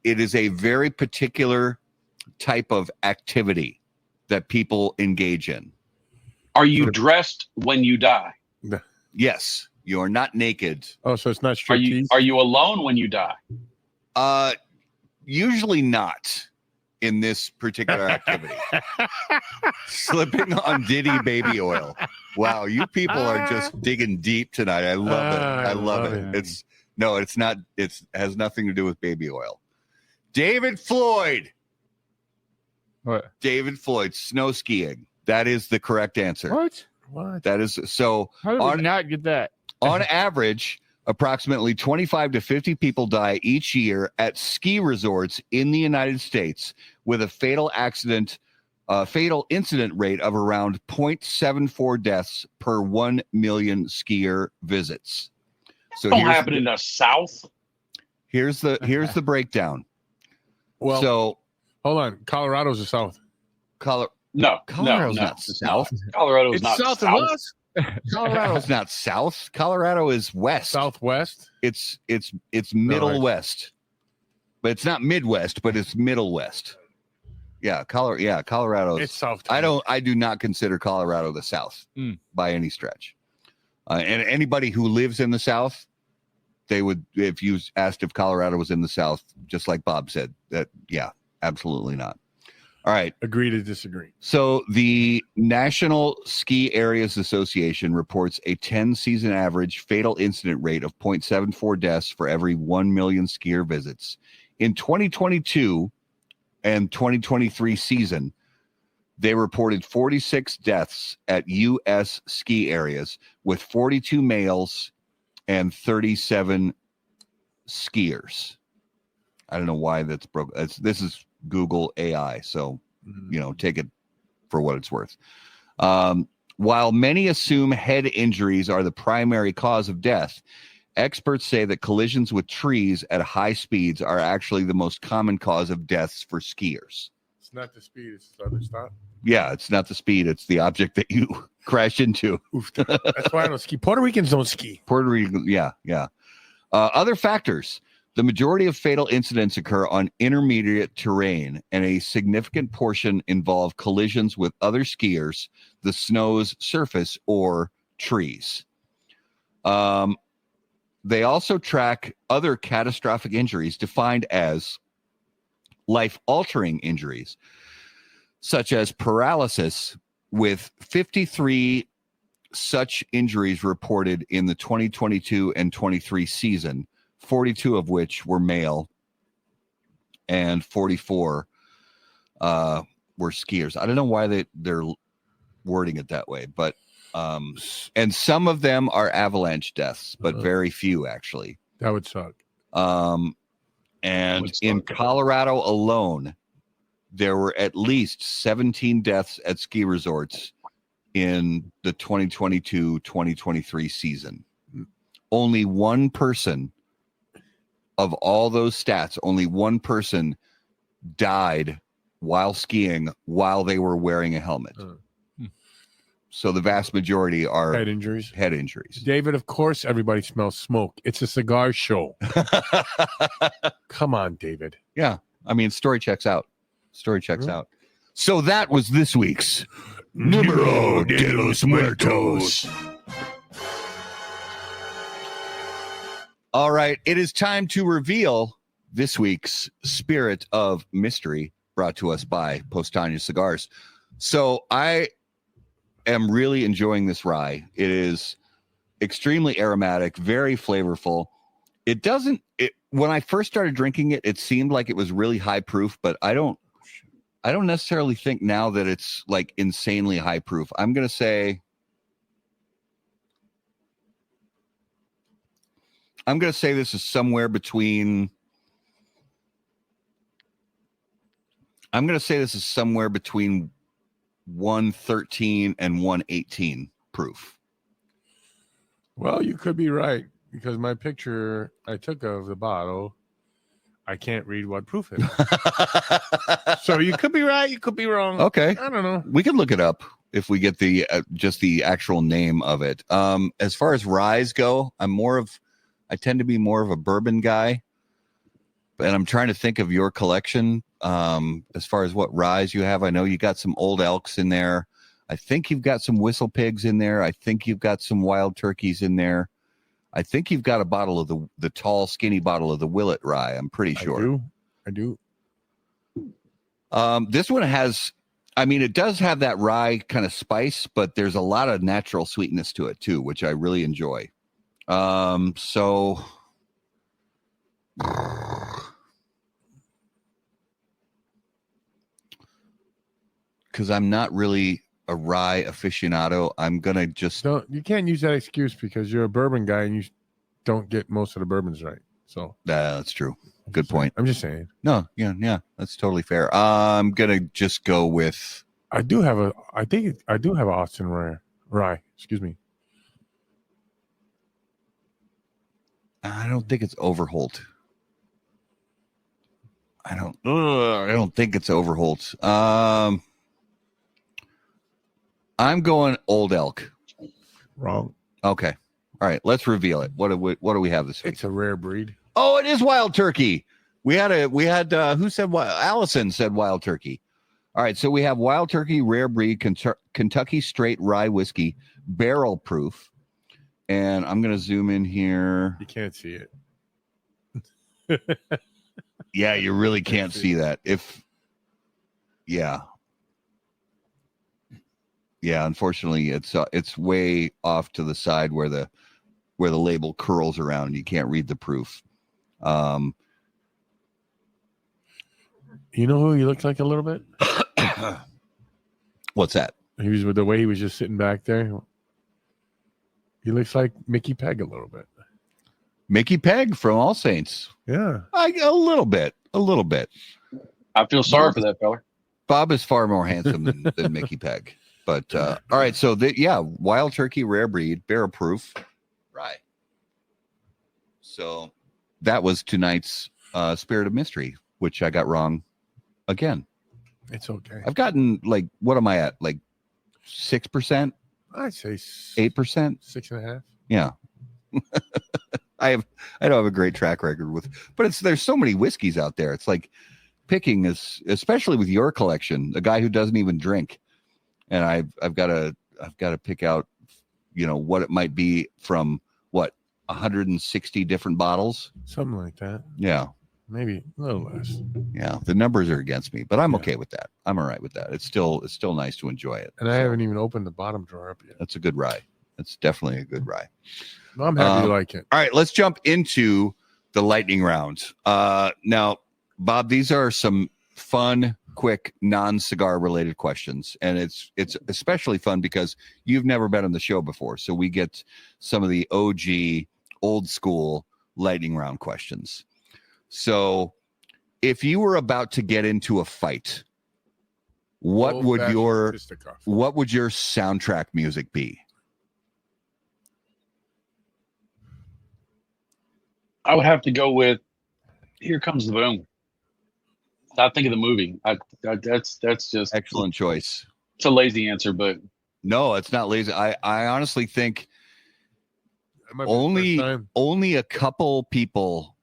it is a very particular type of activity that people engage in. Are you dressed when you die? Yes, you are not naked. Oh, so it's not Are striptease? you alone when you die? Usually not in this particular activity. Slipping on Diddy baby oil. Wow, you people are just digging deep tonight. I love it. I love it. it. It's not. It has nothing to do with baby oil. David Floyd. What? David Floyd, snow skiing. That is the correct answer. What? What? That is so. How did On- we not get that? On average, approximately 25 to 50 people die each year at ski resorts in the United States, with a fatal incident rate of around 0.74 deaths per 1 million skier visits. So Don't happen in the South. here's the breakdown. Well, So hold on. Colorado's the South. Colorado's No, not south. Colorado's not south. of us. Colorado's not south. Colorado is west. Southwest. It's middle Right. west, but it's not Midwest, but it's middle west. Yeah, Colorado. It's South. I do not consider Colorado the South by any stretch. And anybody who lives in the South, they would, if you asked if Colorado was in the South, just like Bob said, that absolutely not. All right. Agree to disagree. So the National Ski Areas Association reports a 10-season average fatal incident rate of 0.74 deaths for every 1 million skier visits. In 2022 and 2023 season, they reported 46 deaths at U.S. ski areas, with 42 males and 37 skiers. I don't know why that's broken. This is Google AI, so take it for what it's worth. While many assume head injuries are the primary cause of death, experts say that collisions with trees at high speeds are actually the most common cause of deaths for skiers. It's not the speed. It's the other stop. Yeah, it's not the speed; it's the object that you crash into. Oof. That's why I don't ski. Puerto Ricans don't ski. Puerto Rico, yeah. Other factors. The majority of fatal incidents occur on intermediate terrain, and a significant portion involve collisions with other skiers, the snow's surface, or trees. They also track other catastrophic injuries defined as life-altering injuries, such as paralysis, with 53 such injuries reported in the 2022 and 23 season, 42 of which were male and 44 were skiers. I don't know why they're wording it that way, but And some of them are avalanche deaths, but very few actually. That would suck. And in Colorado alone, there were at least 17 deaths at ski resorts in the 2022-2023 season. Only one person of all those stats, only one person died while skiing while they were wearing a helmet. So the vast majority are Head injuries. Head injuries. David, of course, everybody smells smoke. It's a cigar show. Come on, David. Yeah. I mean, story checks out. Story checks out. So that was this week's Numero de los Muertos. All right. It is time to reveal this week's Spirit of Mystery, brought to us by Postania Cigars. So I am really enjoying this rye. It is extremely aromatic, very flavorful. When I first started drinking it, it seemed like it was really high proof, but I don't necessarily think now that it's like insanely high proof. I'm going to say this is somewhere between 113 and 118 proof. Well, you could be right, because my picture I took of the bottle, I can't read what proof it is. So you could be right, you could be wrong. Okay. I don't know. We can look it up if we get the just the actual name of it. As far as ryes go, I tend to be more of a bourbon guy. And I'm trying to think of your collection as far as what ryes you have. I know you got some Old Elks in there. I think you've got some Whistle Pigs in there. I think you've got some Wild Turkeys in there. I think you've got a bottle of the tall, skinny bottle of the Willet rye. I'm pretty sure. I do. This one has, it does have that rye kind of spice, but there's a lot of natural sweetness to it too, which I really enjoy. Because I'm not really a rye aficionado, I'm gonna just you can't use that excuse because you're a bourbon guy and you don't get most of the bourbons right. So that's true. Good point. I'm just saying. No, yeah, that's totally fair. I'm gonna just go with. I do have an Austin rye. Excuse me. I don't think it's Overholt. I don't think it's Overholt. I'm going Old Elk. Wrong. Okay. All right. Let's reveal it. What do we have this week? It's a rare breed. Oh, it is Wild Turkey. We had who said Allison said Wild Turkey. All right. So we have Wild Turkey rare breed Kentucky straight rye whiskey, barrel proof. And I'm going to zoom in here. You can't see it. Yeah, you really can't see that. Yeah, unfortunately, it's way off to the side where the label curls around and you can't read the proof. You know who he looked like a little bit? What's that? He was with the way he was just sitting back there. He looks like Mickey Peg a little bit. Mickey Peg from All Saints. Yeah, a little bit. I feel sorry for that fella. Bob is far more handsome than Mickey Peg. But all right, so Wild Turkey rare breed, barrel proof, rye. So that was tonight's Spirit of Mystery, which I got wrong again. It's okay. I've gotten what am I at? 6%? I'd say 8%? 6.5. Yeah. I don't have a great track record but there's so many whiskeys out there. It's like picking especially with your collection, a guy who doesn't even drink. And I've got to pick out, what it might be from 160 different bottles, something like that. Yeah, maybe a little less. Yeah, the numbers are against me, but I'm okay with that. I'm all right with that. It's still nice to enjoy it. And I haven't even opened the bottom drawer up yet. That's a good rye. It's definitely a good rye. No, I'm happy to like it. All right, let's jump into the lightning round. Now, Bob, these are some fun quick non-cigar related questions, and it's especially fun because you've never been on the show before, so we get some of the OG old school lightning round questions. So if you were about to get into a fight, what would your soundtrack music be? I would have to go with Here Comes the Boom. I think of the movie. That's just Excellent choice. It's a lazy answer, but no, it's not lazy. I honestly think only a couple people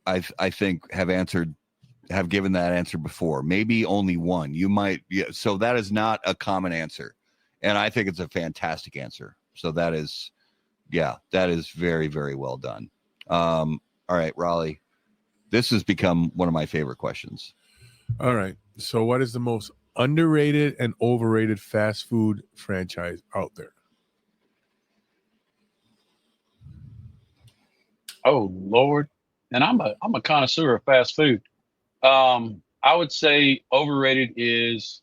I think have given that answer before. Maybe only one. You might, yeah. So that is not a common answer, and I think it's a fantastic answer. So that is very, very well done. All right, Raleigh, this has become one of my favorite questions. All right. So what is the most underrated and overrated fast food franchise out there? Oh Lord. And I'm a connoisseur of fast food. I would say overrated is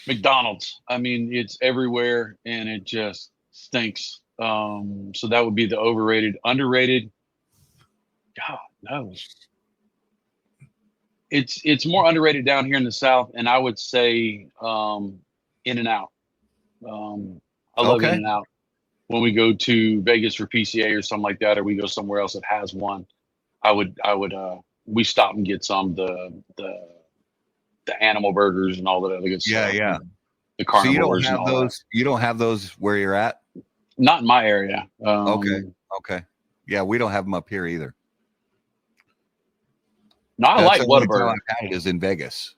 McDonald's. I mean, it's everywhere and it just stinks. So that would be the overrated. Underrated, God knows. It's more underrated down here in the South, and I would say In-N-Out. I love In-N-Out. When we go to Vegas for PCA or something like that, or we go somewhere else that has one, we stop and get some the animal burgers and all that other good stuff. Yeah. The carnivores. So you don't have have those. That. You don't have those where you're at. Not in my area. Okay. Yeah, we don't have them up here either. No, I like Whataburger. I've had it is in Vegas.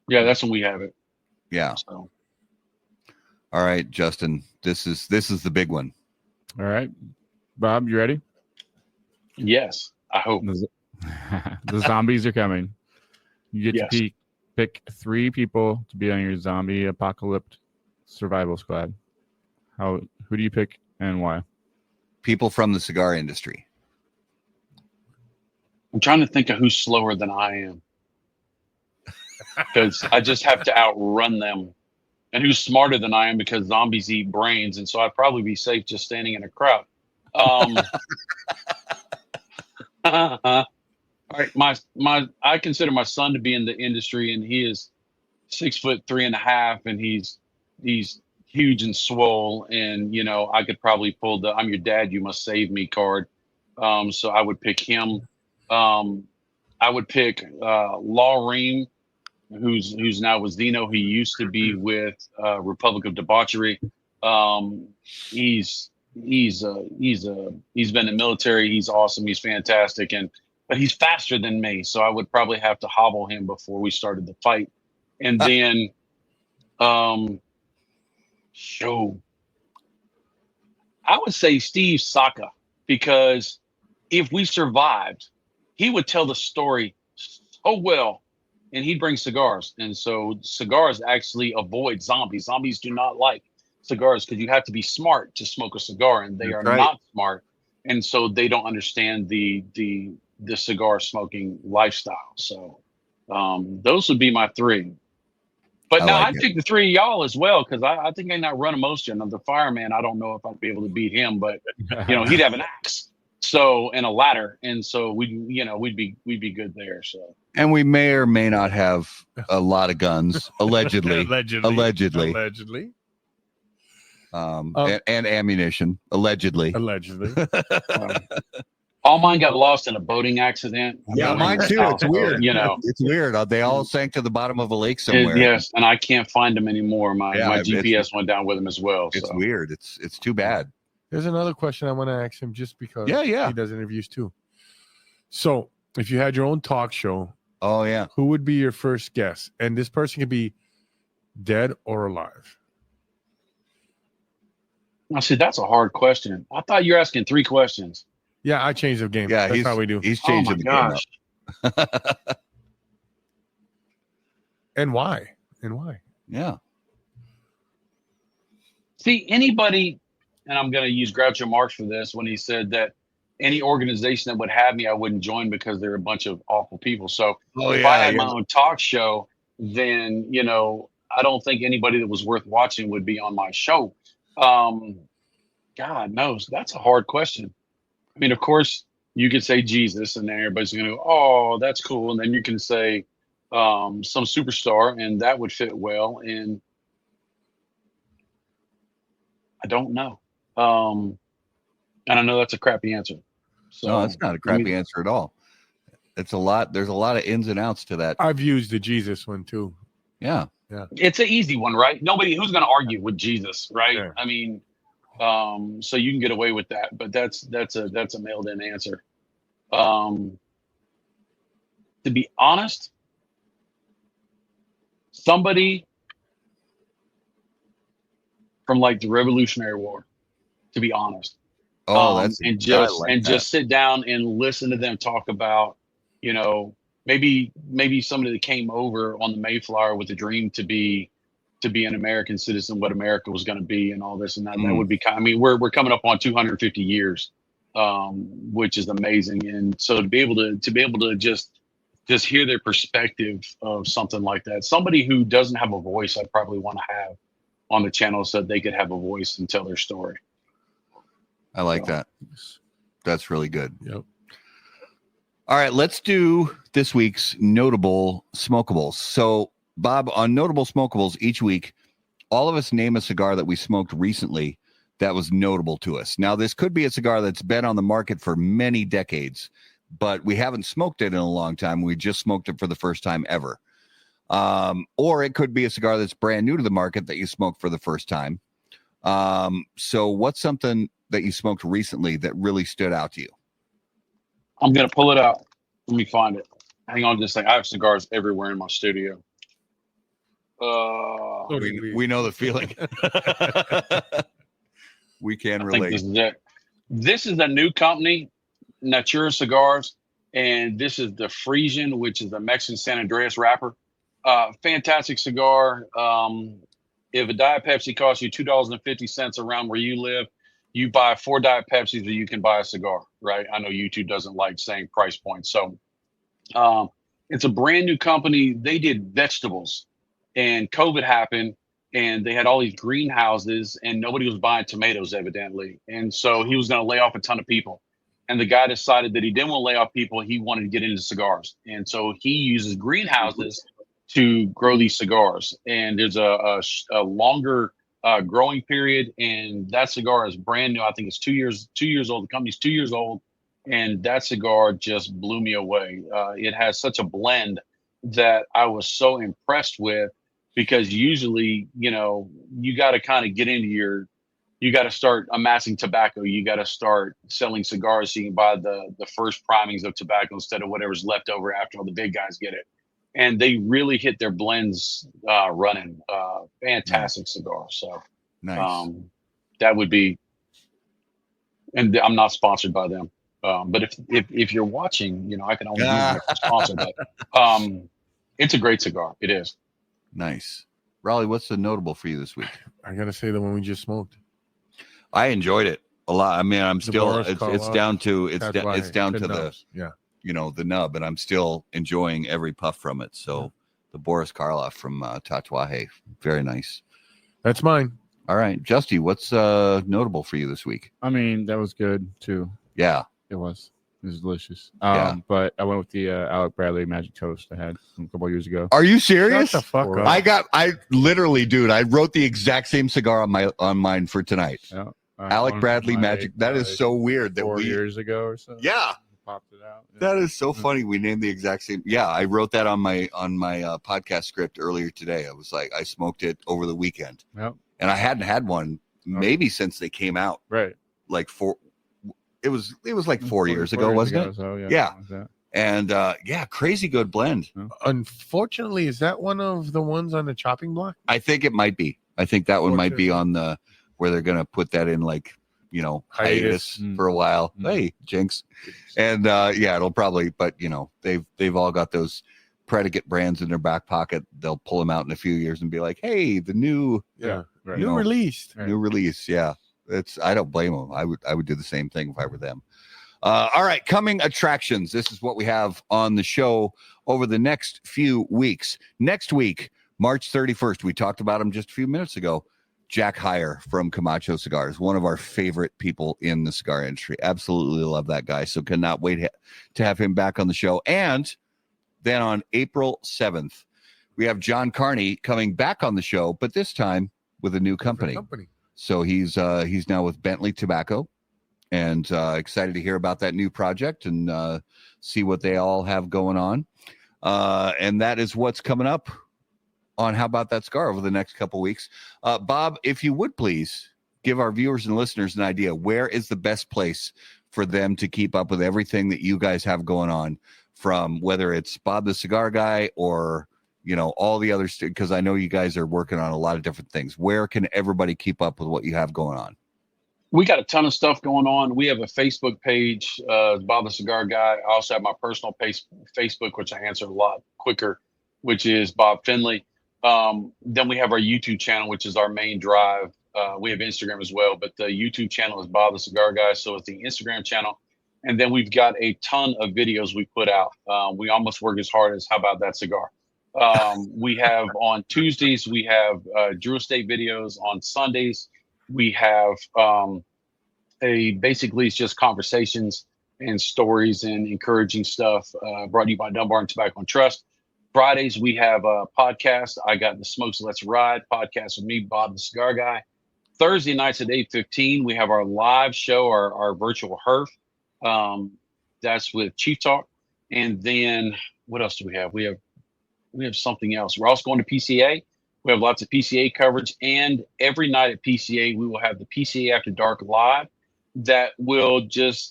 Yeah, that's when we have it. Yeah. So. All right, Justin. This is the big one. All right, Bob, you ready? Yes, I hope. The zombies are coming. You get to pick 3 people to be on your zombie apocalypse survival squad. Who do you pick and why? People from the cigar industry. I'm trying to think of who's slower than I am, because I just have to outrun them, and who's smarter than I am because zombies eat brains, and so I'd probably be safe just standing in a crowd. All right, I consider my son to be in the industry, and he is 6'3.5", and he's huge and swole, and I could probably pull the "I'm your dad, you must save me" card. So I would pick him. I would pick Law Ream, who's now with Zeno. He used to be with Republic of Debauchery. He's been in the military. He's awesome. He's fantastic, but he's faster than me. So I would probably have to hobble him before we started the fight. And then, I would say Steve Saka, because if we survived, he would tell the story so well, and he'd bring cigars. And so cigars actually avoid zombies. Zombies do not like cigars because you have to be smart to smoke a cigar, and they are not smart. And so they don't understand the cigar smoking lifestyle. So those would be my 3. But I'd pick the 3 of y'all as well, because I think I not run most of them. The fireman, I don't know if I'd be able to beat him, but he'd have an axe. So, and a ladder, and so we'd be good there. So, and we may or may not have a lot of guns, allegedly, and ammunition, allegedly. All mine got lost in a boating accident. Yeah, mine too. It's weird. It's weird. They all sank to the bottom of a lake somewhere. Yes, and I can't find them anymore. My GPS went down with them as well. It's weird. It's too bad. There's another question I want to ask him, just because he does interviews too. So if you had your own talk show, who would be your first guest? And this person could be dead or alive. I see, that's a hard question. I thought you were asking 3 questions. Yeah, I changed the game. Yeah, that's how we do. He's changing the game up. And why? Yeah. See, anybody, and I'm going to use Groucho Marx for this, when he said that any organization that would have me, I wouldn't join because they're a bunch of awful people. So if yeah, I had my own talk show, then, I don't think anybody that was worth watching would be on my show. God knows. That's a hard question. I mean, of course, you could say Jesus, and then everybody's going to go, oh, that's cool. And then you can say some superstar, and that would fit well. And I don't know. And I know that's a crappy answer. So No, that's not a crappy answer at all. It's a lot. There's a lot of ins and outs to that. I've used the Jesus one too. Yeah. It's an easy one, right? Who's going to argue with Jesus, right? Yeah. I mean, so you can get away with that, but that's a mailed in answer. To be honest, somebody from like the Revolutionary War, to be honest. Oh, that's just sit down and listen to them talk about, maybe somebody that came over on the Mayflower with a dream to be an American citizen, what America was going to be, and all this and that. That would be kind. I mean, we're coming up on 250 years, which is amazing. And so to be able to just hear their perspective of something like that, somebody who doesn't have a voice, I'd probably want to have on the channel so they could have a voice and tell their story. I like that. That's really good. Yep. All right, let's do this week's notable smokables. So, Bob, on notable smokables each week, all of us name a cigar that we smoked recently that was notable to us. Now, this could be a cigar that's been on the market for many decades, but we haven't smoked it in a long time. We just smoked it for the first time ever. Or it could be a cigar that's brand new to the market that you smoked for the first time. So what's something that you smoked recently that really stood out to you? I'm going to pull it out. Let me find it. Hang on just a second. I have cigars everywhere in my studio. We know the feeling. We can relate. This is it. This is a new company, Natura Cigars, and this is the Frisian, which is the Mexican San Andreas wrapper. Fantastic cigar. If a Diet Pepsi costs you $2.50 around where you live, you buy 4 Diet Pepsis or you can buy a cigar, right? I know YouTube doesn't like saying price points. So it's a brand new company. They did vegetables, and COVID happened, and they had all these greenhouses, and nobody was buying tomatoes, evidently. And so he was going to lay off a ton of people. And the guy decided that he didn't want to lay off people. He wanted to get into cigars. And so he uses greenhouses to grow these cigars. And there's a longer growing period. And that cigar is brand new. I think it's 2 years old. The company's 2 years old. And that cigar just blew me away. It has such a blend that I was so impressed with, because usually, you got to kind of get into you got to start amassing tobacco. You got to start selling cigars so you can buy the first primings of tobacco instead of whatever's left over after all the big guys get it. And they really hit their blends running. Fantastic cigar. So Nice. That would be, and I'm not sponsored by them. But if you're watching, I can only do it for sponsor. But it's a great cigar. It is. Nice. Raleigh, what's the notable for you this week? I gotta say the one we just smoked. I enjoyed it a lot. I mean, I'm still it's down to the the nub, and I'm still enjoying every puff from it. So the Boris Karloff from Tatuaje, very nice. That's mine. All right, Justy, what's notable for you this week? I mean, that was good too. Yeah, it was. It was delicious. Yeah. But I went with the Alec Bradley Magic Toast I had a couple years ago. Are you serious? Shut the fuck up. I literally, dude, I wrote the exact same cigar on mine for tonight. Yeah. Alec Bradley Magic. That is so weird that 4 years ago or so. Yeah. Popped it out. Yeah. That is so funny. We named the exact same. Yeah, I wrote that on my podcast script earlier today. I was like, I smoked it over the weekend. Yep. And I hadn't had one maybe since they came out. Right. Like it was like 4 years ago, wasn't it? So, yeah. And crazy good blend. Unfortunately, is that one of the ones on the chopping block? I think it might be. I think that one might be on the where they're gonna put that in hiatus for a while. Hey, jinx. And it'll probably, but they've all got those predicate brands in their back pocket. They'll pull them out in a few years and be like, hey, the new release. New release. Yeah. I don't blame them. I would do the same thing if I were them. All right, coming attractions. This is what we have on the show over the next few weeks. Next week, March 31st, we talked about him just a few minutes ago. Jack Heyer from Camacho Cigars, one of our favorite people in the cigar industry. Absolutely love that guy. So cannot wait to have him back on the show. And then on April 7th, we have John Carney coming back on the show, but this time with a new company. So he's now with Bentley Tobacco, and excited to hear about that new project and see what they all have going on. And that is what's coming up on How About That Cigar over the next couple weeks. Bob, if you would please give our viewers and listeners an idea, where is the best place for them to keep up with everything that you guys have going on, from whether it's Bob the Cigar Guy or, you know, all the others, because I know you guys are working on a lot of different things. Where can everybody keep up with what you have going on? We got a ton of stuff going on. We have a Facebook page, Bob the Cigar Guy. I also have my personal Facebook, which I answer a lot quicker, which is Bob Finley. Then we have our YouTube channel, which is our main drive. We have Instagram as well, but the YouTube channel is Bob the Cigar Guy. So it's the Instagram channel. And then we've got a ton of videos we put out. We almost work as hard as How About That Cigar. We have on Tuesdays, we have Drew Estate videos. On Sundays, we have basically it's just conversations and stories and encouraging stuff brought to you by Dunbar and Tobacco and Trust. Fridays, we have a podcast. I got the Smokes Let's Ride podcast with me, Bob the Cigar Guy. Thursday nights at 8:15, we have our live show, our virtual HERF. That's with Chief Talk. And then what else do we have? We have something else. We're also going to PCA. We have lots of PCA coverage. And every night at PCA, we will have the PCA After Dark live. That will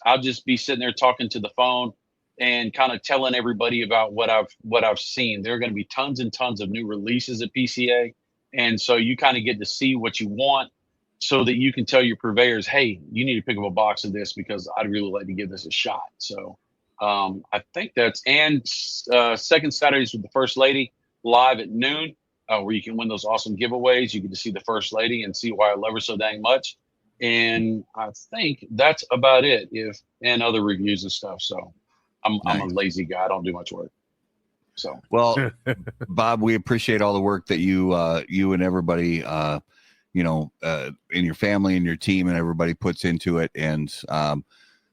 I'll just be sitting there talking to the phone and kind of telling everybody about what I've seen. There are going to be tons and tons of new releases at PCA. And so you kind of get to see what you want so that you can tell your purveyors, hey, you need to pick up a box of this because I'd really like to give this a shot. So I think and second Saturdays with the First Lady live at noon, where you can win those awesome giveaways. You get to see the First Lady and see why I love her so dang much. And I think that's about it, and other reviews and stuff. So I'm a lazy guy. I don't do much work. So, well, Bob, we appreciate all the work that you and everybody, in your family and your team and everybody puts into it. And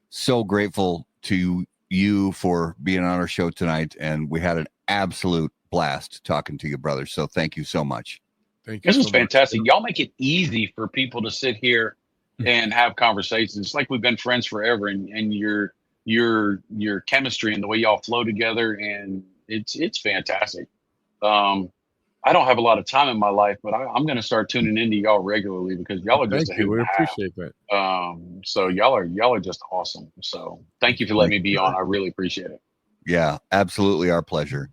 so grateful to you for being on our show tonight. And we had an absolute blast talking to you, brother. So thank you so much. Thank you. This was fantastic. Y'all make it easy for people to sit here and have conversations. It's like we've been friends forever, and your chemistry and the way y'all flow together, and it's fantastic. I don't have a lot of time in my life, but I'm going to start tuning into y'all regularly because y'all are just we appreciate that. So y'all are just awesome. So thank you for letting me be on. I really appreciate it. Yeah, absolutely, our pleasure.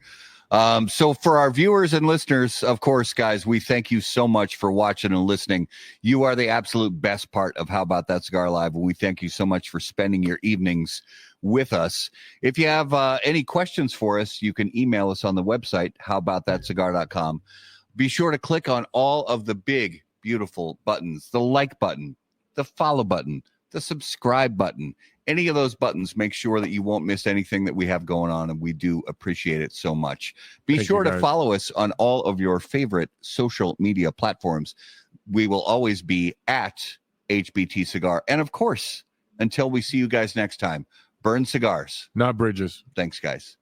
So for our viewers and listeners, of course, guys, we thank you so much for watching and listening. You are the absolute best part of How About That Cigar Live, and we thank you so much for spending your evenings with us. If you have any questions for us, you can email us on the website, howaboutthatcigar.com. Be sure to click on all of the big, beautiful buttons, the like button, the follow button, the subscribe button. Any of those buttons, make sure that you won't miss anything that we have going on, and we do appreciate it so much. Be sure to follow us on all of your favorite social media platforms. We will always be at HBT Cigar. And of course, until we see you guys next time, burn cigars, not bridges. Thanks, guys.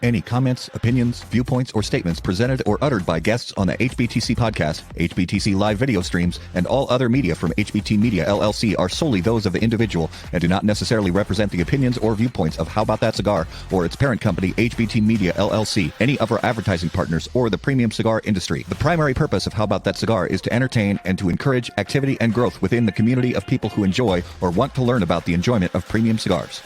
Any comments, opinions, viewpoints, or statements presented or uttered by guests on the HBTC podcast, HBTC live video streams, and all other media from HBT Media LLC are solely those of the individual and do not necessarily represent the opinions or viewpoints of How About That Cigar or its parent company, HBT Media LLC, any of our advertising partners, or the premium cigar industry. The primary purpose of How About That Cigar is to entertain and to encourage activity and growth within the community of people who enjoy or want to learn about the enjoyment of premium cigars.